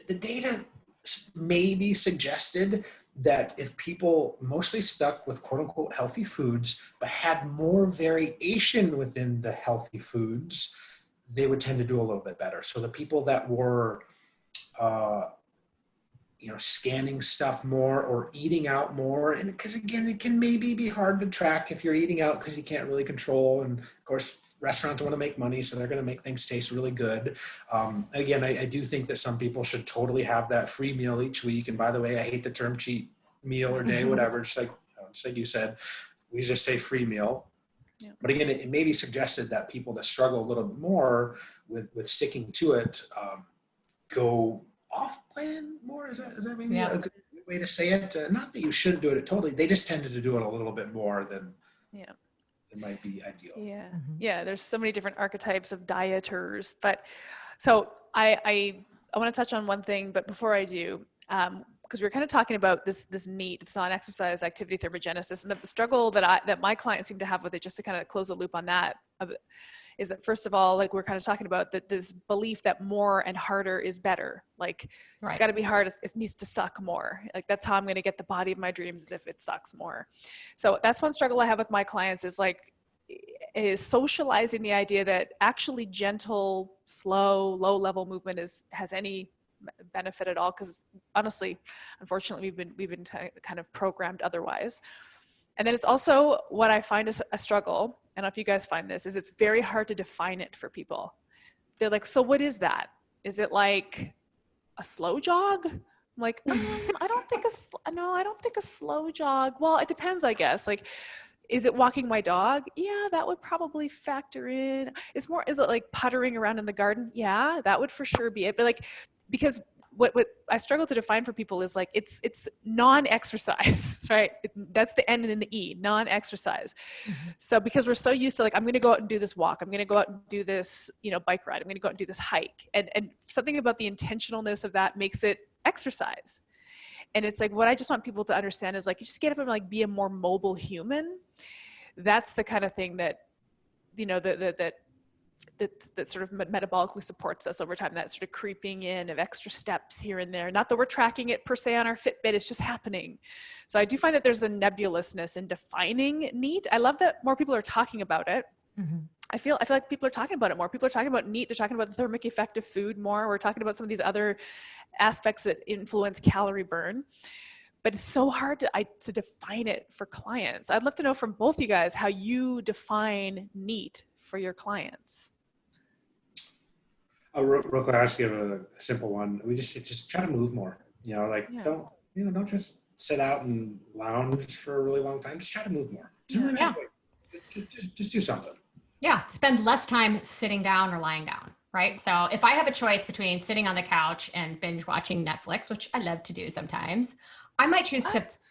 the data maybe suggested that if people mostly stuck with quote unquote healthy foods, but had more variation within the healthy foods, they would tend to do a little bit better. So the people that were, scanning stuff more or eating out more, and because again, it can maybe be hard to track if you're eating out because you can't really control. And of course, restaurants want to make money, so they're going to make things taste really good. Again, I do think that some people should totally have that free meal each week. And by the way, I hate the term cheat meal or day, whatever. Just like you said, we just say free meal. Yeah. But again, it may be suggested that people that struggle a little bit more with sticking to it go off plan more. Is that maybe a good way to say it? Not that you shouldn't do it totally. They just tended to do it a little bit more than it might be ideal. Yeah. Yeah. There's so many different archetypes of dieters, but so I want to touch on one thing, but before I do, because we were kind of talking about this NEAT, this non-exercise activity thermogenesis, and the struggle that my clients seem to have with it, just to kind of close the loop on that, is that first of all, like we're kind of talking about that this belief that more and harder is better. Like it's got to be hard. It needs to suck more. Like that's how I'm going to get the body of my dreams, is if it sucks more. So that's one struggle I have with my clients is socializing the idea that actually gentle, slow, low level movement has any benefit at all. Because honestly, unfortunately, we've been kind of programmed otherwise. And then it's also what I find is a struggle. I don't know if you guys find this, is it's very hard to define it for people. They're like, so what is that? Is it like a slow jog? I'm like, I don't think a slow jog. Well, it depends, I guess. Like, is it walking my dog? Yeah, that would probably factor in. Is it like puttering around in the garden? Yeah, that would for sure be it. But like, because what I struggle to define for people is like, it's non-exercise, right? That's the N and the E, non-exercise. Mm-hmm. So because we're so used to like, I'm going to go out and do this walk. I'm going to go out and do this, bike ride. I'm going to go out and do this hike. And something about the intentionalness of that makes it exercise. And it's like, what I just want people to understand is like, you just get up and like be a more mobile human. That's the kind of thing that, that sort of metabolically supports us over time, that sort of creeping in of extra steps here and there. Not that we're tracking it per se on our Fitbit, it's just happening. So I do find that there's a nebulousness in defining NEAT. I love that more people are talking about it. Mm-hmm. I feel like people are talking about it more. People are talking about NEAT. They're talking about the thermic effect of food more. We're talking about some of these other aspects that influence calorie burn. But it's so hard to define it for clients. I'd love to know from both you guys how you define NEAT for your clients. Real quick, I'll just give a simple one. We just try to move more. Like Yeah. don't just sit out and lounge for a really long time. Just try to move more. Yeah. Just do something. Yeah, spend less time sitting down or lying down, right? So if I have a choice between sitting on the couch and binge watching Netflix, which I love to do sometimes, I might choose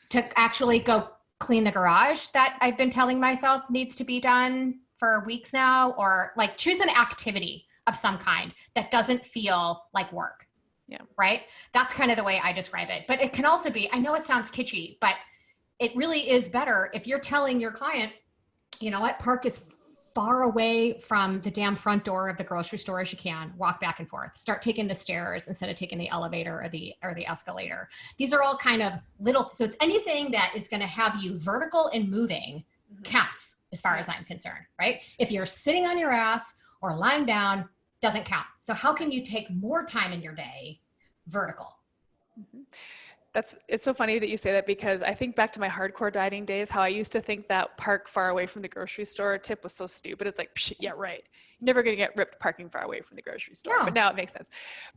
to actually go clean the garage that I've been telling myself needs to be done for weeks now, or like choose an activity of some kind that doesn't feel like work. Yeah. Right? That's kind of the way I describe it. But it can also be, I know it sounds kitschy, but it really is better if you're telling your client, you know what, park as far away from the damn front door of the grocery store as you can, walk back and forth, start taking the stairs instead of taking the elevator or the escalator. These are all kind of little, so it's anything that is going to have you vertical and moving counts as far as I'm concerned, right? If you're sitting on your ass or lying down, doesn't count. So how can you take more time in your day vertical? It's so funny that you say that, because I think back to my hardcore dieting days, how I used to think that park far away from the grocery store tip was so stupid. It's like, psh, yeah, right. You're never going to get ripped parking far away from the grocery store. No. But now it makes sense.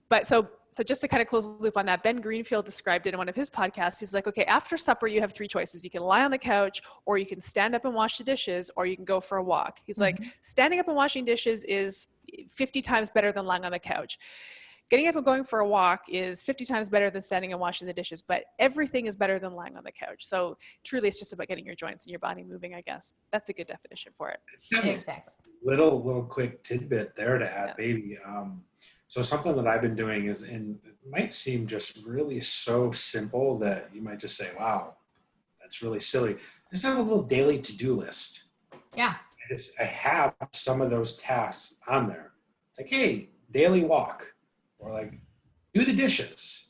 But so just to kind of close the loop on that, Ben Greenfield described it in one of his podcasts. He's like, okay, after supper, you have three choices. You can lie on the couch, or you can stand up and wash the dishes, or you can go for a walk. He's like, standing up and washing dishes is 50 times better than lying on the couch. Getting up and going for a walk is 50 times better than standing and washing the dishes, but everything is better than lying on the couch. So truly, it's just about getting your joints and your body moving, I guess. That's a good definition for it. Exactly. Little quick tidbit there to add, baby. So something that I've been doing is, and it might seem just really so simple that you might just say, wow, that's really silly. I just have a little daily to-do list. Yeah. I have some of those tasks on there. It's like, hey, daily walk. Or like, do the dishes.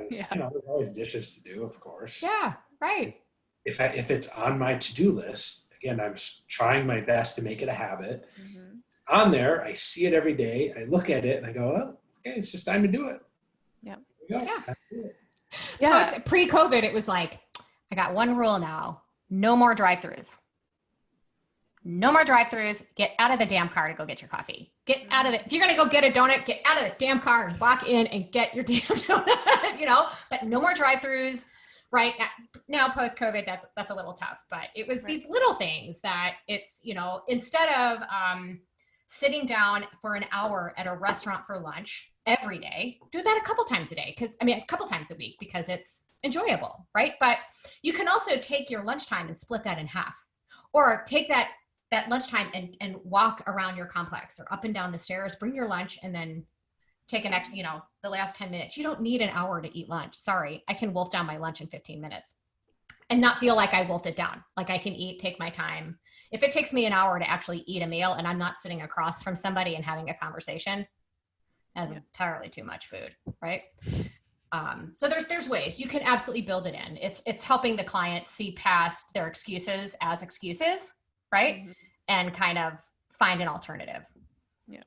Yeah. There's always dishes to do, of course. Yeah, right. If it's on my to-do list, again, I'm trying my best to make it a habit. It's on there, I see it every day. I look at it and I go, oh, okay, it's just time to do it. Yeah. Yeah. Pre-COVID, it was like, I got one rule now: no more drive-throughs. No more drive-throughs. Get out of the damn car to go get your coffee. Get out of if you're going to go get a donut, get out of the damn car and walk in and get your damn donut, but no more drive-throughs. Right now, post-COVID, that's a little tough, but it was these little things that it's, instead of sitting down for an hour at a restaurant for lunch every day, do that a couple times a day. A couple times a week, because it's enjoyable, right? But you can also take your lunchtime and split that in half, or take that lunchtime and walk around your complex or up and down the stairs, bring your lunch, and then take an extra, the last 10 minutes. You don't need an hour to eat lunch. Sorry. I can wolf down my lunch in 15 minutes and not feel like I wolfed it down. Like I can take my time. If it takes me an hour to actually eat a meal and I'm not sitting across from somebody and having a conversation, that's entirely too much food. Right. So there's ways you can absolutely build it in. It's helping the client see past their excuses as excuses. Right. And kind of find an alternative. Yeah.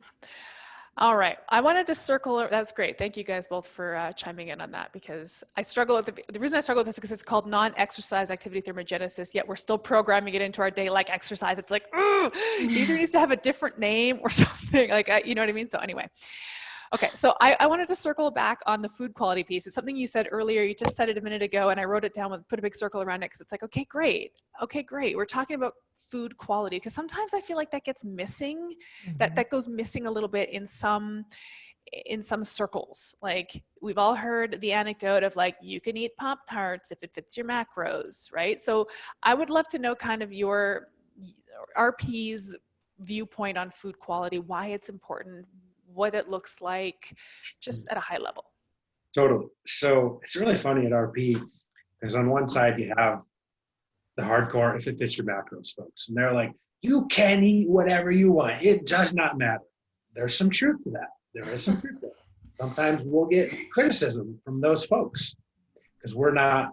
All right. I wanted to circle. That's great. Thank you guys both for chiming in on that, because I struggle with the reason I struggle with this is because it's called non-exercise activity thermogenesis, yet we're still programming it into our day like exercise. It's like, either needs to have a different name or something, like, you know what I mean? So anyway. Okay, so I wanted to circle back on the food quality piece. It's something you said earlier. You just said it a minute ago, and I wrote it down and put a big circle around it, because it's like, okay, great. We're talking about food quality, because sometimes I feel like that gets missing, that goes missing a little bit in some circles. Like, we've all heard the anecdote of like, you can eat Pop-Tarts if it fits your macros, right? So I would love to know kind of your RP's viewpoint on food quality, why it's important, what it looks like, just at a high level. Totally. So it's really funny at RP, because on one side you have the hardcore, if it fits your macros folks, and they're like, you can eat whatever you want. It does not matter. There's some truth to that. There is some truth to that. Sometimes we'll get criticism from those folks because we're not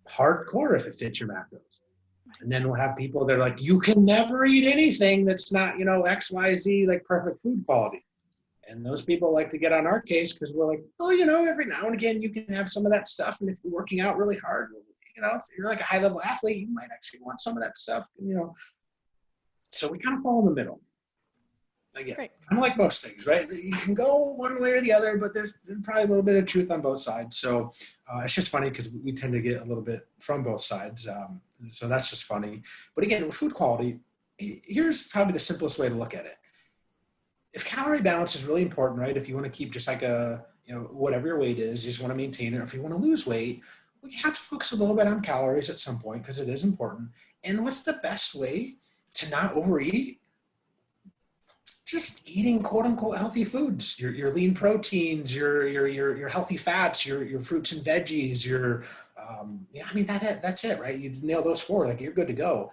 hardcore if it fits your macros. And then we'll have people that are like, you can never eat anything that's not, X, Y, Z, like perfect food quality. And those people like to get on our case because we're like, oh, every now and again you can have some of that stuff. And if you're working out really hard, if you're like a high level athlete, you might actually want some of that stuff. So we kind of fall in the middle. again, Great. kind of like most things, right? You can go one way or the other, but there's probably a little bit of truth on both sides. So it's just funny because we tend to get a little bit from both sides. So that's just funny. But again, with food quality, here's probably the simplest way to look at it. If calorie balance is really important, right? If you want to keep just like whatever your weight is, you just want to maintain it. Or if you want to lose weight, well, you have to focus a little bit on calories at some point because it is important. And what's the best way to not overeat? Just eating quote unquote healthy foods, your lean proteins, your healthy fats, your fruits and veggies, that's it, right? You nail those 4, like you're good to go.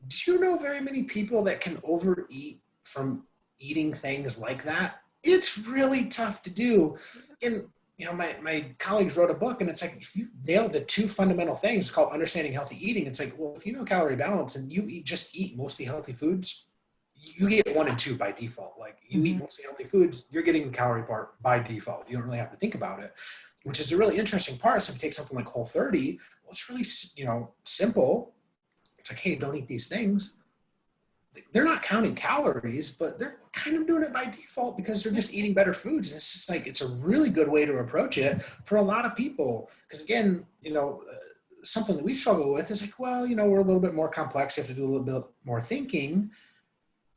Do you know very many people that can overeat from eating things like that? It's really tough to do. And my colleagues wrote a book, and it's like, if you nail the 2 fundamental things called understanding healthy eating, it's like, well, if you know calorie balance and you just eat mostly healthy foods, you get 1 and 2 by default. Like you eat mostly healthy foods, you're getting the calorie part by default. You don't really have to think about it, which is a really interesting part. So if you take something like Whole30, well, it's really, simple. It's like, hey, don't eat these things. They're not counting calories, but they're kind of doing it by default because they're just eating better foods. And it's just like, it's a really good way to approach it for a lot of people. Because again, something that we struggle with is like, well, we're a little bit more complex. You have to do a little bit more thinking,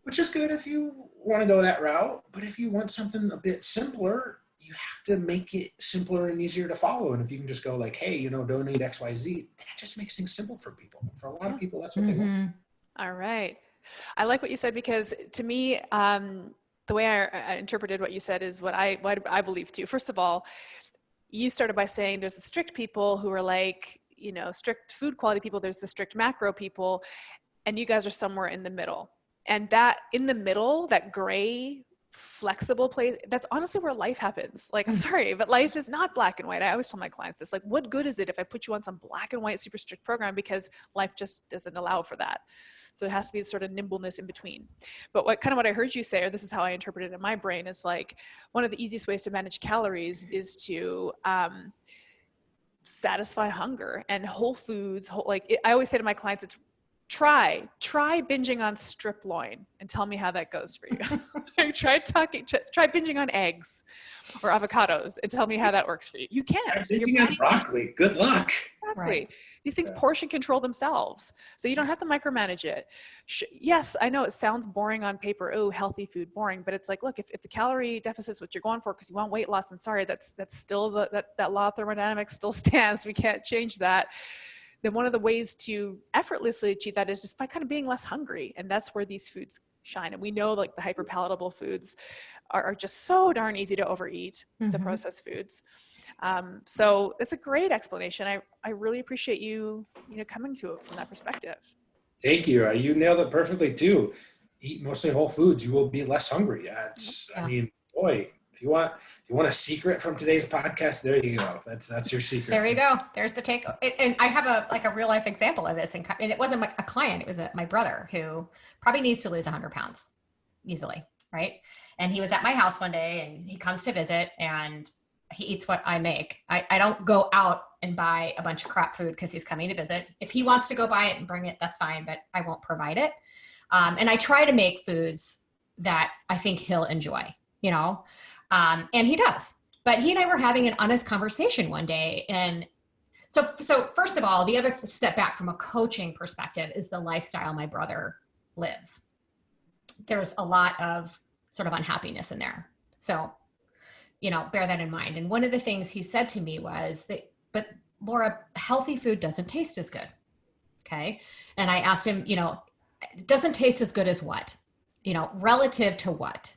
which is good if you want to go that route. But if you want something a bit simpler, you have to make it simpler and easier to follow. And if you can just go like, hey, don't eat X, Y, Z, that just makes things simple for people. For a lot of people, that's what they want. All right. I like what you said, because to me, the way I interpreted what you said is what I believe too. First of all, you started by saying there's the strict people who are like, strict food quality people. There's the strict macro people, and you guys are somewhere in the middle. And that in the middle, that gray, flexible place, that's honestly where life happens. Like, I'm sorry, but life is not black and white. I always tell my clients this, like, what good is it if I put you on some black and white, super strict program, because life just doesn't allow for that. So it has to be sort of nimbleness in between. But what I heard you say, or this is how I interpret it in my brain, is like, one of the easiest ways to manage calories is to satisfy hunger. And whole foods, I always say to my clients, it's try binging on strip loin and tell me how that goes for you. try binging on eggs or avocados and tell me how that works for you. You can't. Binging on broccoli. Good luck. Exactly. Right. These things portion control themselves. So you don't have to micromanage it. Yes, I know it sounds boring on paper. Oh, healthy food, boring. But it's like, look, if the calorie deficit is what you're going for because you want weight loss, and sorry, that's still that law of thermodynamics still stands. We can't change that. Then one of the ways to effortlessly achieve that is just by kind of being less hungry. And that's where these foods shine. And we know like the hyperpalatable foods are just so darn easy to overeat, the processed foods. So it's a great explanation. I really appreciate you coming to it from that perspective. Thank you. You nailed it perfectly too. Eat mostly whole foods. You will be less hungry. I mean, boy, if you want a secret from today's podcast, there you go. That's your secret. There you go. There's the take. And I have a real life example of this. And it wasn't a client. It was my brother who probably needs to lose 100 pounds easily. Right. And he was at my house one day and he comes to visit and he eats what I make. I don't go out and buy a bunch of crap food because he's coming to visit. If he wants to go buy it and bring it, that's fine, but I won't provide it. And I try to make foods that I think he'll enjoy, and he does. But he and I were having an honest conversation one day. And so first of all, the other step back from a coaching perspective is the lifestyle my brother lives. There's a lot of sort of unhappiness in there. So, bear that in mind. And one of the things he said to me was that, but Laura, healthy food doesn't taste as good. Okay. And I asked him, it doesn't taste as good as what, relative to what?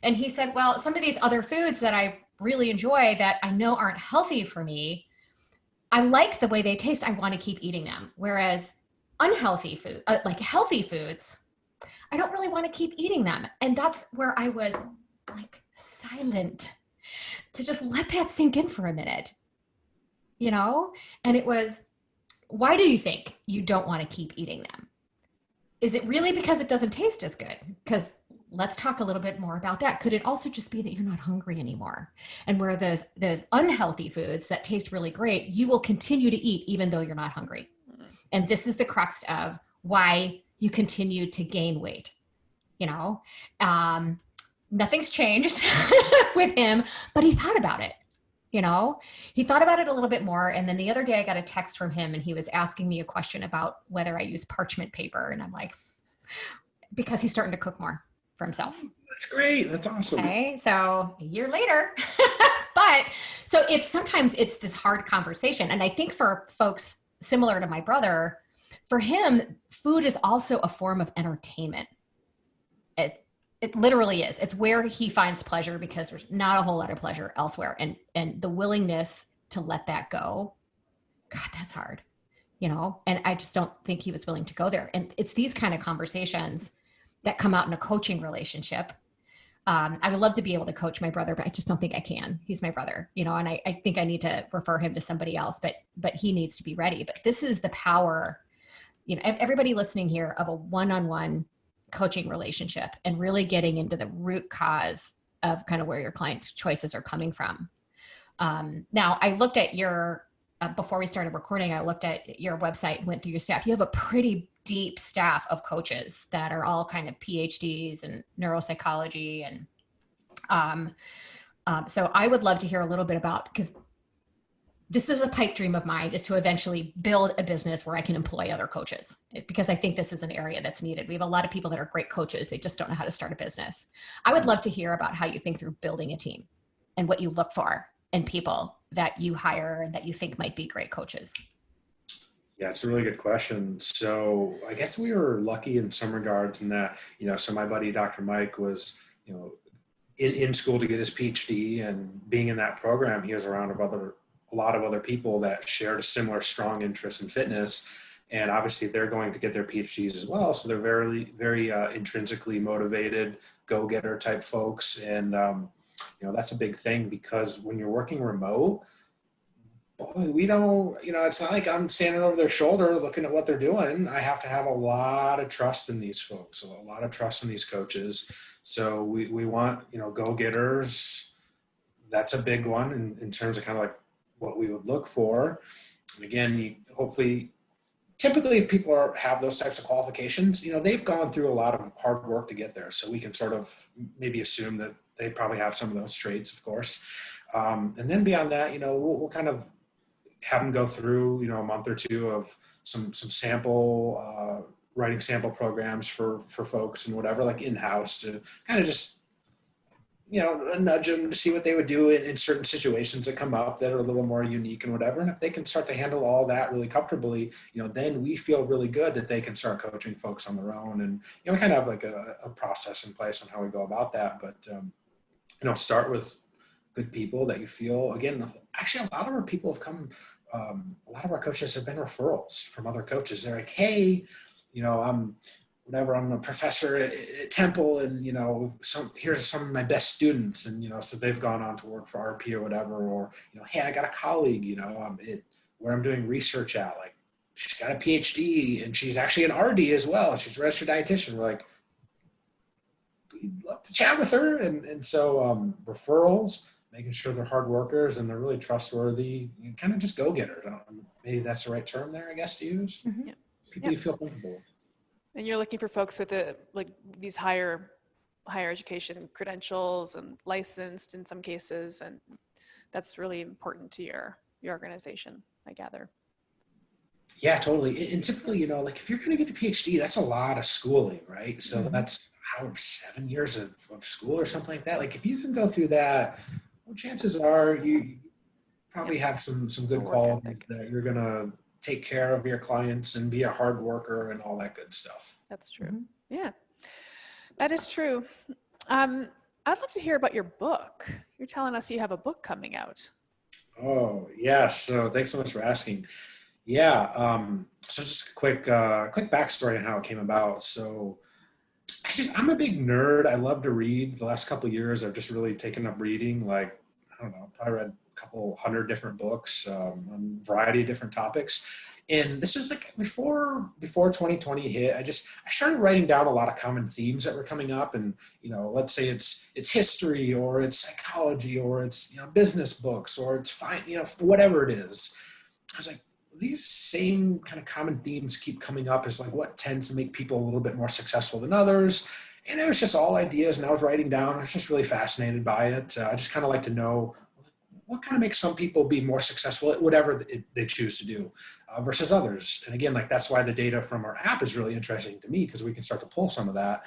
And he said, well, some of these other foods that I really enjoy that I know aren't healthy for me, I like the way they taste. I want to keep eating them. Whereas unhealthy food, like healthy foods, I don't really want to keep eating them. And that's where I was like silent to just let that sink in for a minute, and it was, why do you think you don't want to keep eating them? Is it really because it doesn't taste as good? Because let's talk a little bit more about that. Could it also just be that you're not hungry anymore? And where those unhealthy foods that taste really great, you will continue to eat even though you're not hungry. And this is the crux of why you continue to gain weight. you know. Nothing's changed with him, but he thought about it. You know, he thought about it a little bit more. And then the other day I got a text from him and he was asking me a question about whether I use parchment paper. And I'm like, because he's starting to cook more for himself. That's great. That's awesome. Okay. So a year later, but so sometimes it's this hard conversation. And I think for folks similar to my brother, for him, food is also a form of entertainment. It literally is. It's where he finds pleasure because there's not a whole lot of pleasure elsewhere. And the willingness to let that go, God, that's hard, you know? And I just don't think he was willing to go there. And it's these kind of conversations that come out in a coaching relationship. I would love to be able to coach my brother, but I just don't think I can. He's my brother, you know, and I think I need to refer him to somebody else, but he needs to be ready. But this is the power, you know, everybody listening here, of a one-on-one coaching relationship and really getting into the root cause of kind of where your client's choices are coming from. Now I looked at your, before we started recording, I looked at your website, went through your staff. You have a pretty deep staff of coaches that are all kind of PhDs in neuropsychology. And so I would love to hear a little bit about, because this is a pipe dream of mine, is to eventually build a business where I can employ other coaches, because I think this is an area that's needed. We have a lot of people that are great coaches. They just don't know how to start a business. I would love to hear about how you think through building a team and what you look for in people that you hire and that you think might be great coaches. Yeah, it's a really good question. So I guess we were lucky in some regards in that, you know, so my buddy, Dr. Mike, was, you know, in school to get his PhD, and being in that program, he was around a lot of other people that shared a similar strong interest in fitness. And obviously they're going to get their PhDs as well. So they're very, very intrinsically motivated, go-getter type folks. And, you know, that's a big thing, because when you're working remote, boy, we don't, you know, it's not like I'm standing over their shoulder looking at what they're doing. I have to have a lot of trust in these folks, a lot of trust in these coaches. So we want, you know, go-getters. That's a big one in terms of kind of like what we would look for. And again, typically if people have those types of qualifications, you know, they've gone through a lot of hard work to get there. So we can sort of maybe assume that they probably have some of those traits, of course. And then beyond that, you know, we'll kind of have them go through, you know, a month or two of some sample, writing sample programs for folks and whatever, like in-house, to kind of just, you know, nudge them to see what they would do in certain situations that come up that are a little more unique and whatever. And if they can start to handle all that really comfortably, you know, then we feel really good that they can start coaching folks on their own. And, you know, we kind of have like a process in place on how we go about that. But, you know, start with good people that you feel, again, actually a lot of our people have come, a lot of our coaches have been referrals from other coaches. They're like, hey, you know, I'm a professor at Temple, and, you know, here's some of my best students. And, you know, so they've gone on to work for RP or whatever, or, you know, hey, I got a colleague, you know, where I'm doing research at, like, she's got a PhD and she's actually an RD as well. She's a registered dietitian. We're like, we'd love to chat with her. And so referrals, making sure they're hard workers and they're really trustworthy, you kind of just go-getters. Maybe that's the right term there, I guess, to use. Mm-hmm. People you feel comfortable with. And you're looking for folks with like these higher education credentials and licensed in some cases, and that's really important to your organization, I gather. Yeah, totally. And typically, you know, like if you're going to get a PhD, that's a lot of schooling, right? So that's 7 years of school or something like that. Like if you can go through that, well, chances are you probably have some good qualities that you're going to take care of your clients and be a hard worker and all that good stuff. That's true. Mm-hmm. Yeah, that is true. I'd love to hear about your book. You're telling us you have a book coming out. Oh, yes. So thanks so much for asking. Yeah. So just a quick backstory on how it came about. So I'm a big nerd. I love to read. The last couple of years, I've just really taken up reading. Like, I don't know, probably read a couple hundred different books on a variety of different topics. And this is like before 2020 hit, I started writing down a lot of common themes that were coming up. And, you know, let's say it's history, or it's psychology, or it's, you know, business books, or it's fine, you know, whatever it is. I was like, these same kind of common themes keep coming up as like what tends to make people a little bit more successful than others. And it was just all ideas, and I was writing down. I was just really fascinated by it. I just kind of like to know what kind of makes some people be more successful at whatever they choose to do versus others. And again, like that's why the data from our app is really interesting to me, because we can start to pull some of that.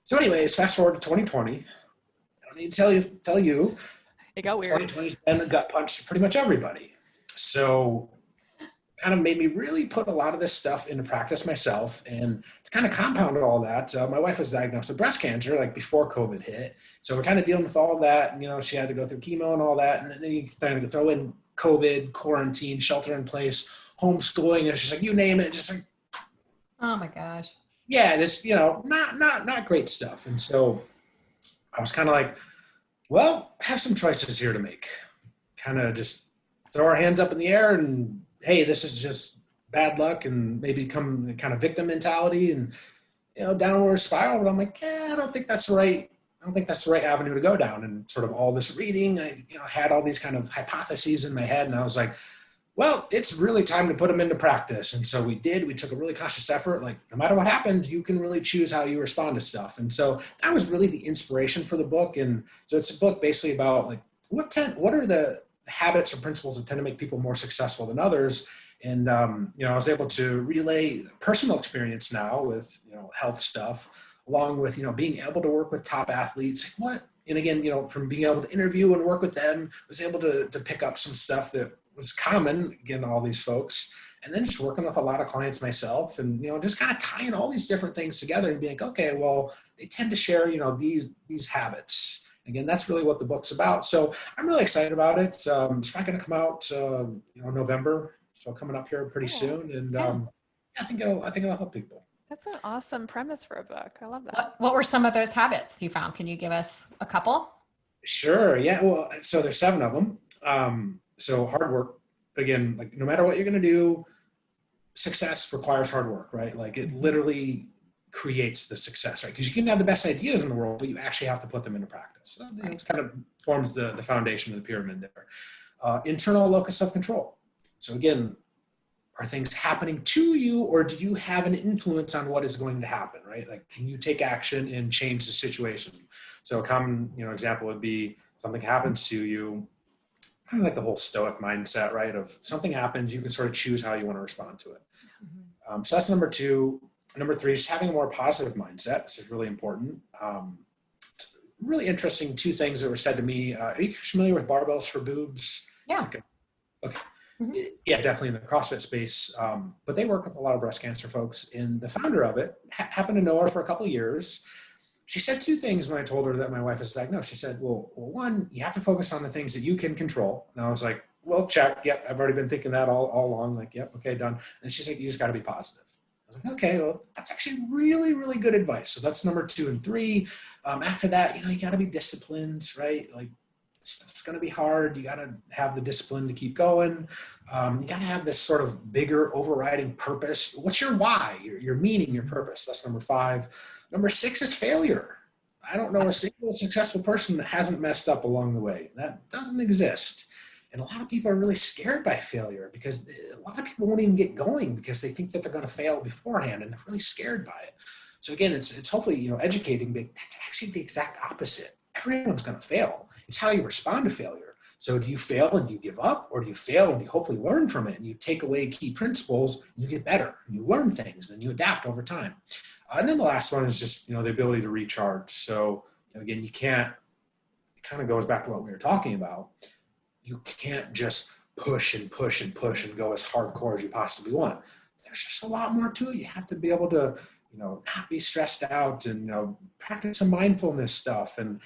So anyways, fast forward to 2020. I don't need to tell you. It got weird. 2020's been a gut punch to pretty much everybody. So kind of made me really put a lot of this stuff into practice myself. And to kind of compound all that, my wife was diagnosed with breast cancer like before COVID hit. So we're kind of dealing with all that. And, you know, she had to go through chemo and all that. And then you kind of throw in COVID, quarantine, shelter in place, homeschooling. It's just like, you name it, just like, Oh my gosh. yeah, it's, you know, not great stuff. And so I was kind of like, well, I have some choices here to make. Kind of just throw our hands up in the air and, hey, this is just bad luck, and maybe come kind of victim mentality and, you know, downward spiral. But I'm like, I don't think that's the right avenue to go down. And sort of all this reading, I had all these kind of hypotheses in my head, and I was like, well, it's really time to put them into practice. And so we took a really conscious effort. Like, no matter what happened, you can really choose how you respond to stuff. And so that was really the inspiration for the book. And so it's a book basically about like, what are the habits or principles that tend to make people more successful than others. And, I was able to relay personal experience now with, health stuff, along with, being able to work with top athletes. And again, from being able to interview and work with them, I was able to pick up some stuff that was common, again, all these folks. And then just working with a lot of clients myself, and, just kind of tying all these different things together and being like, okay, well, they tend to share, these habits. Again, that's really what the book's about. So I'm really excited about it. It's probably going to come out, November. So coming up here pretty soon. And I think it'll help people. That's an awesome premise for a book. I love that. What were some of those habits you found? Can you give us a couple? Sure. Yeah. Well, so there's 7 of them. So hard work, again, like no matter what you're going to do, success requires hard work, right? Like it literally creates the success, right? Because you can have the best ideas in the world, but you actually have to put them into practice. So it's kind of forms the foundation of the pyramid there. Internal locus of control. So again, are things happening to you, or do you have an influence on what is going to happen, right? Like, can you take action and change the situation? So a common, example would be something happens to you, kind of like the whole stoic mindset, right? Of something happens, you can sort of choose how you want to respond to it. So that's number 2. Number 3 is having a more positive mindset, which is really important. Really interesting 2 things that were said to me. Are you familiar with barbells for boobs? Yeah. Okay. Mm-hmm. Yeah, definitely in the CrossFit space. But they work with a lot of breast cancer folks. And the founder of it happened to know her for a couple of years. She said 2 things when I told her that my wife was diagnosed. She said, well, one, you have to focus on the things that you can control. And I was like, well, check. Yep, I've already been thinking that all along. Like, yep, okay, done. And she's like, you just got to be positive. I was like, okay, well, that's actually really, really good advice. So that's number 2 and 3. After that, you got to be disciplined, right? Like, stuff's going to be hard. You got to have the discipline to keep going. You got to have this sort of bigger overriding purpose. What's your why, your meaning, your purpose? That's number 5. Number 6 is failure. I don't know a single successful person that hasn't messed up along the way. That doesn't exist. And a lot of people are really scared by failure, because a lot of people won't even get going because they think that they're going to fail beforehand, and they're really scared by it. So again, it's hopefully, educating, but that's actually the exact opposite. Everyone's going to fail. It's how you respond to failure. So do you fail and you give up, or do you fail and you hopefully learn from it and you take away key principles, and you get better and you learn things and you adapt over time? And then the last one is just, the ability to recharge. So again, it kind of goes back to what we were talking about. You can't just push and push and push and go as hardcore as you possibly want. There's just a lot more to it. You have to be able to, not be stressed out, and, practice some mindfulness stuff. And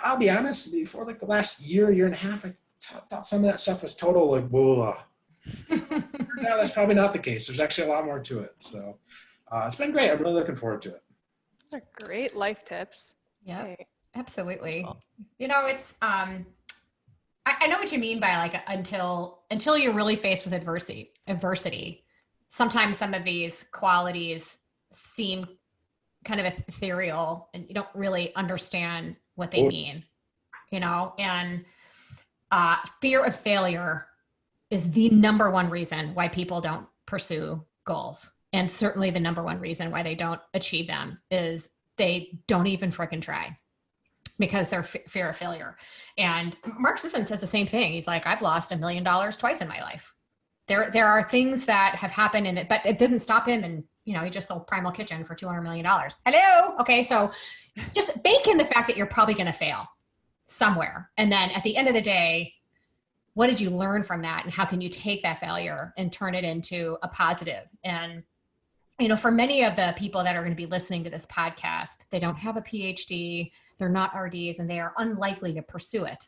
I'll be honest, before like the last year and a half, I thought some of that stuff was total like, blah. No, that's probably not the case. There's actually a lot more to it. So it's been great. I'm really looking forward to it. Those are great life tips. Yeah, Hey. absolutely. Cool. It's, I know what you mean by like, until you're really faced with adversity, sometimes some of these qualities seem kind of ethereal, and you don't really understand what they mean, and fear of failure is the number 1 reason why people don't pursue goals. And certainly the number 1 reason why they don't achieve them is they don't even frickin' try because they're fear of failure. And Mark Sisson says the same thing. He's like, I've lost $1 million twice in my life. There are things that have happened in it, but it didn't stop him. And, you know, he just sold Primal Kitchen for $200 million. Hello. Okay. So just bake in the fact that you're probably going to fail somewhere. And then at the end of the day, what did you learn from that? And how can you take that failure and turn it into a positive? And, you know, for many of the people that are going to be listening to this podcast, they don't have a PhD, they're not RDs, and they are unlikely to pursue it.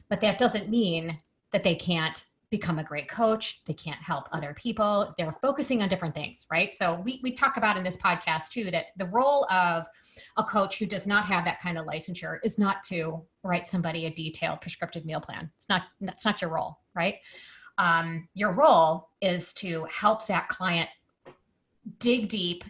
But that doesn't mean that they can't become a great coach. They can't help other people. They're focusing on different things, right? So we talk about in this podcast too, that the role of a coach who does not have that kind of licensure is not to write somebody a detailed prescriptive meal plan. That's not your role, right? Your role is to help that client dig deep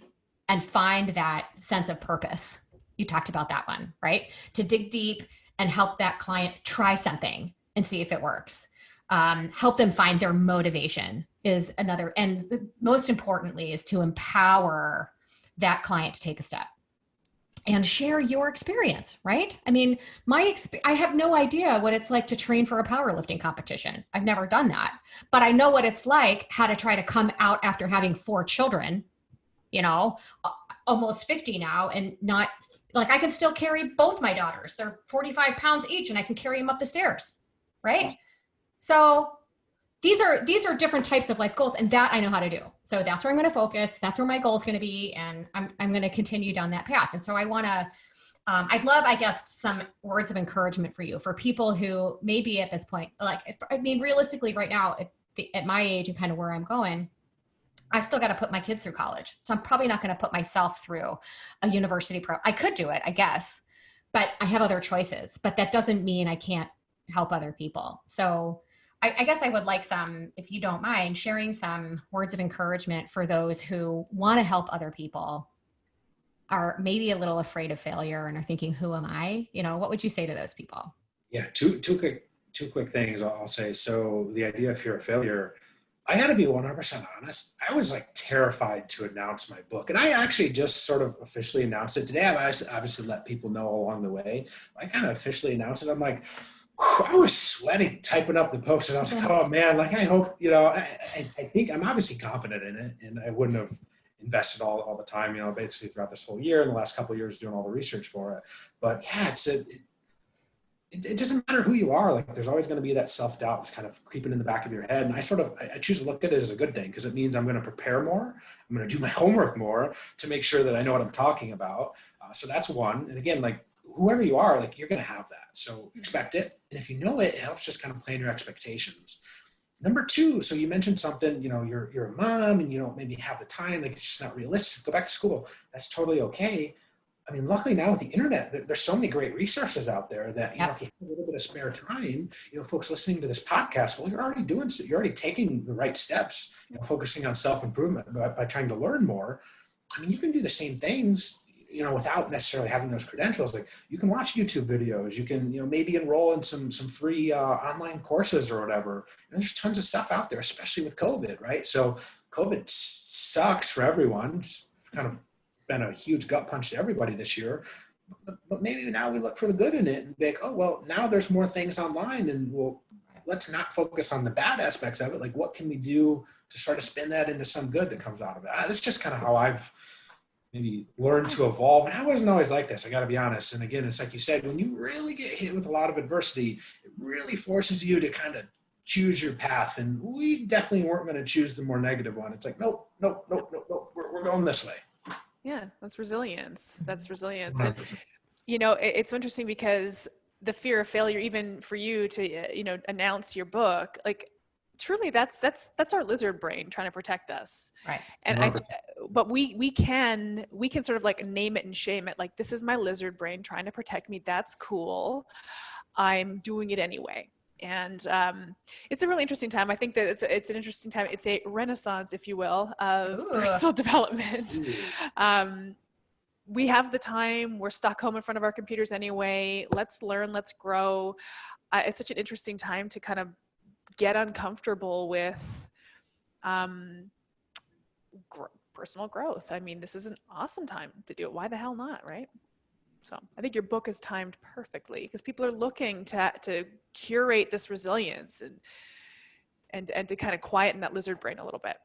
and find that sense of purpose. You talked about that one, right? To dig deep and help that client try something and see if it works. Help them find their motivation is another. And most importantly is to empower that client to take a step and share your experience, right? I mean, I have no idea what it's like to train for a powerlifting competition. I've never done that, but I know what it's like, how to try to come out after having 4 children, you know, almost 50 now, and not like I can still carry both my daughters. They're 45 pounds each and I can carry them up the stairs, right? So these are different types of life goals, and that I know how to do. So that's where I'm going to focus. That's where my goal is going to be. And I'm going to continue down that path. And so I want to, I'd love, I guess, some words of encouragement for you, for people who maybe at this point, realistically right now at my age and kind of where I'm going, I still got to put my kids through college. So I'm probably not going to put myself through a university I could do it, I guess, but I have other choices, but that doesn't mean I can't help other people. So I guess I would like some, if you don't mind, sharing some words of encouragement for those who want to help other people, are maybe a little afraid of failure and are thinking, who am I? You know, what would you say to those people? Yeah, two quick things I'll say. So the idea of fear of failure, I got to be 100% honest. I was like terrified to announce my book, and I actually just sort of officially announced it today. I've obviously let people know along the way. I kind of officially announced it. I'm like, I was sweating typing up the post, and I was like, oh man, like I hope, you know, I think I'm obviously confident in it, and I wouldn't have invested all the time, you know, basically throughout this whole year and the last couple of years doing all the research for it. But yeah, it doesn't matter who you are. Like there's always going to be that self-doubt that's kind of creeping in the back of your head. And I choose to look at it as a good thing, because it means I'm going to prepare more. I'm going to do my homework more to make sure that I know what I'm talking about. So that's one. And again, like whoever you are, like you're going to have that. So expect it. And if you know it, it helps just kind of plan your expectations. Number 2, so you mentioned something, you know, you're a mom and you don't maybe have the time, like it's just not realistic. Go back to school. That's totally okay. I mean, luckily now with the internet, there's so many great resources out there that, you know, if you have a little bit of spare time, you know, folks listening to this podcast, well, you're already taking the right steps, you know, focusing on self-improvement by trying to learn more. I mean, you can do the same things, you know, without necessarily having those credentials. Like you can watch YouTube videos, you can, you know, maybe enroll in some free online courses or whatever. And there's tons of stuff out there, especially with COVID, right? So COVID sucks for everyone. It's kind of been a huge gut punch to everybody this year. But maybe now we look for the good in it and be like, oh, well, now there's more things online, and let's not focus on the bad aspects of it. Like what can we do to sort of spin that into some good that comes out of it? That's just kind of how I've maybe learned to evolve. And I wasn't always like this, I got to be honest. And again, it's like you said, when you really get hit with a lot of adversity, it really forces you to kind of choose your path. And we definitely weren't going to choose the more negative one. It's like, nope. We're going this way. Yeah, that's resilience. That's resilience. And, you know, it's so interesting because the fear of failure, even for you to, you know, announce your book, like truly that's our lizard brain trying to protect us. Right. And but we can sort of like name it and shame it. Like, this is my lizard brain trying to protect me. That's cool. I'm doing it anyway. And it's a really interesting time. I think that it's an interesting time. It's a renaissance, if you will, of personal development. We have the time. We're stuck home in front of our computers anyway. Let's learn. Let's grow. It's such an interesting time to kind of get uncomfortable with personal growth. I mean, this is an awesome time to do it. Why the hell not, right? So I think your book is timed perfectly because people are looking to curate this resilience and to kind of quieten that lizard brain a little bit.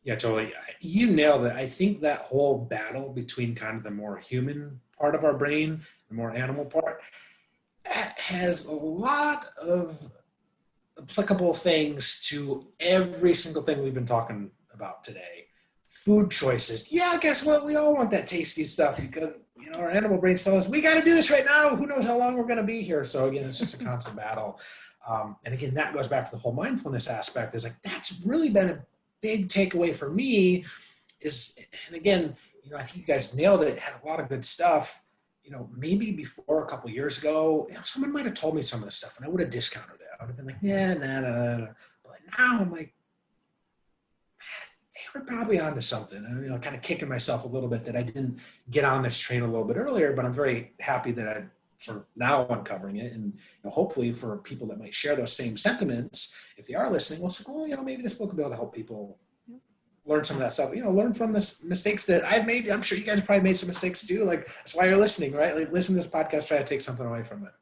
Yeah, totally. You nailed it. I think that whole battle between kind of the more human part of our brain, the more animal part, has a lot of applicable things to every single thing we've been talking about today. Food choices. Yeah, guess what? We all want that tasty stuff because, our animal brains tell us, we got to do this right now. Who knows how long we're going to be here? So again, it's just a constant battle. And again, that goes back to the whole mindfulness aspect. Is like, that's really been a big takeaway for me is, and again, I think you guys nailed it. Had a lot of good stuff. Maybe before a couple of years ago, someone might have told me some of this stuff and I would have discounted it. I would have been like, yeah, nah. But now I'm like, they were probably onto something. And, kind of kicking myself a little bit that I didn't get on this train a little bit earlier, but I'm very happy that I'm sort of now uncovering it. And hopefully for people that might share those same sentiments, if they are listening, we'll say, oh, maybe this book will be able to help people learn some of that stuff, learn from the mistakes that I've made. I'm sure you guys probably made some mistakes too. Like, that's why you're listening, right? Like, listen to this podcast, try to take something away from it.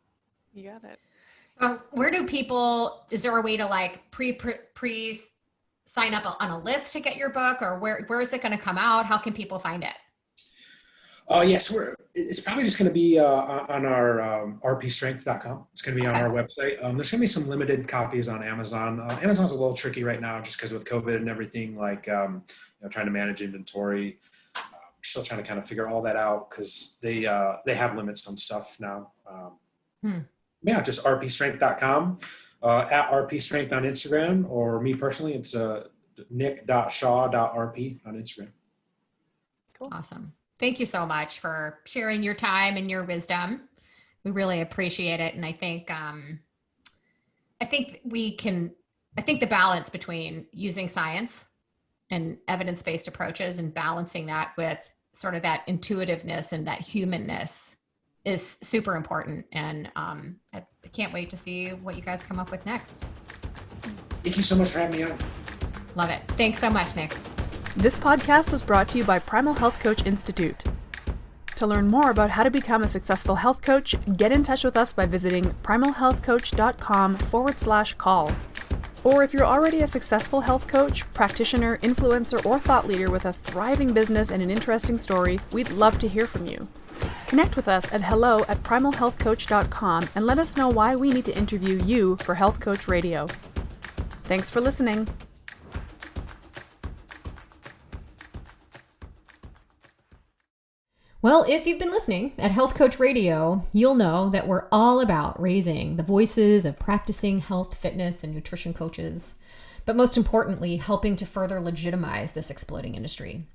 You got it. Where do people, is there a way to like pre sign up on a list to get your book, or where is it going to come out? How can people find it? Yes, it's probably just going to be on our rpstrength.com. It's going to be on our website. There's going to be some limited copies on Amazon. Amazon's a little tricky right now just because with COVID and everything, like trying to manage inventory. We're still trying to kind of figure all that out because they have limits on stuff now. Yeah, just rpstrength.com, at rpstrength on Instagram, or me personally, it's nick.shaw.rp on Instagram. Cool. Awesome. Thank you so much for sharing your time and your wisdom. We really appreciate it. And I think the balance between using science and evidence-based approaches and balancing that with sort of that intuitiveness and that humanness is super important. And I can't wait to see what you guys come up with next. Thank you so much for having me on. Love it. Thanks so much, Nick. This podcast was brought to you by Primal Health Coach Institute. To learn more about how to become a successful health coach, get in touch with us by visiting primalhealthcoach.com/call. Or if you're already a successful health coach, practitioner, influencer, or thought leader with a thriving business and an interesting story, we'd love to hear from you. Connect with us at hello@primalhealthcoach.com and let us know why we need to interview you for Health Coach Radio. Thanks for listening. Well, if you've been listening at Health Coach Radio, you'll know that we're all about raising the voices of practicing health, fitness, and nutrition coaches, but most importantly, helping to further legitimize this exploding industry.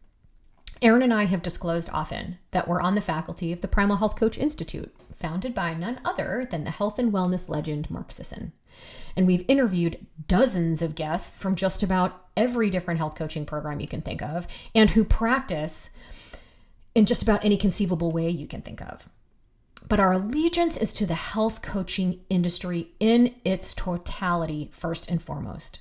Erin and I have disclosed often that we're on the faculty of the Primal Health Coach Institute, founded by none other than the health and wellness legend, Mark Sisson. And we've interviewed dozens of guests from just about every different health coaching program you can think of, and who practice in just about any conceivable way you can think of. But our allegiance is to the health coaching industry in its totality, first and foremost.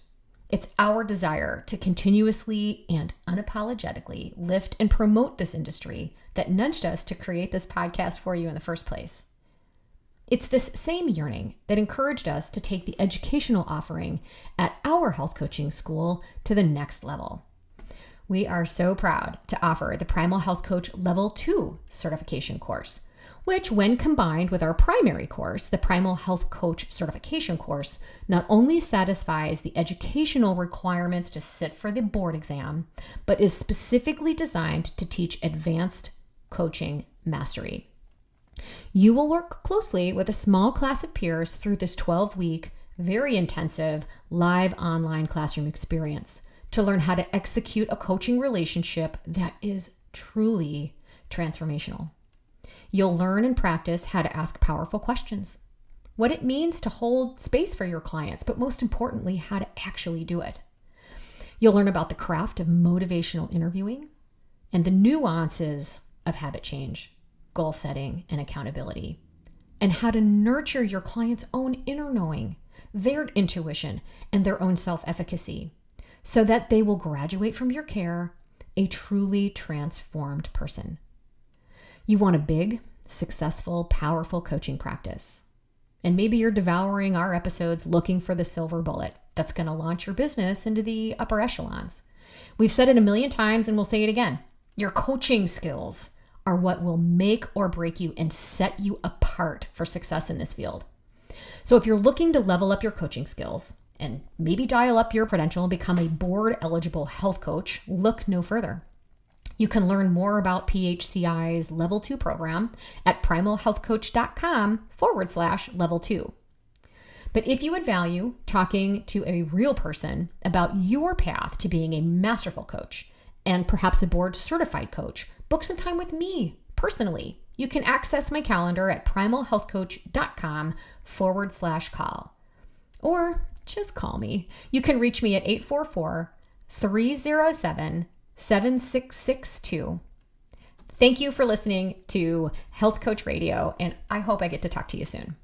It's our desire to continuously and unapologetically lift and promote this industry that nudged us to create this podcast for you in the first place. It's this same yearning that encouraged us to take the educational offering at our health coaching school to the next level. We are so proud to offer the Primal Health Coach Level 2 certification course, which when combined with our primary course, the Primal Health Coach certification course, not only satisfies the educational requirements to sit for the board exam, but is specifically designed to teach advanced coaching mastery. You will work closely with a small class of peers through this 12-week, very intensive, live online classroom experience to learn how to execute a coaching relationship that is truly transformational. You'll learn and practice how to ask powerful questions, what it means to hold space for your clients, but most importantly, how to actually do it. You'll learn about the craft of motivational interviewing and the nuances of habit change, goal setting, and accountability, and how to nurture your client's own inner knowing, their intuition, and their own self-efficacy, so that they will graduate from your care a truly transformed person. You want a big, successful, powerful coaching practice. And maybe you're devouring our episodes looking for the silver bullet that's going to launch your business into the upper echelons. We've said it a million times and we'll say it again. Your coaching skills are what will make or break you and set you apart for success in this field. So if you're looking to level up your coaching skills and maybe dial up your credential and become a board eligible health coach, look no further. You can learn more about PHCI's Level 2 program at primalhealthcoach.com/level 2. But if you would value talking to a real person about your path to being a masterful coach and perhaps a board certified coach, book some time with me personally. You can access my calendar at primalhealthcoach.com/call. Or just call me. You can reach me at 844-307-7662. Thank you for listening to Health Coach Radio, and I hope I get to talk to you soon.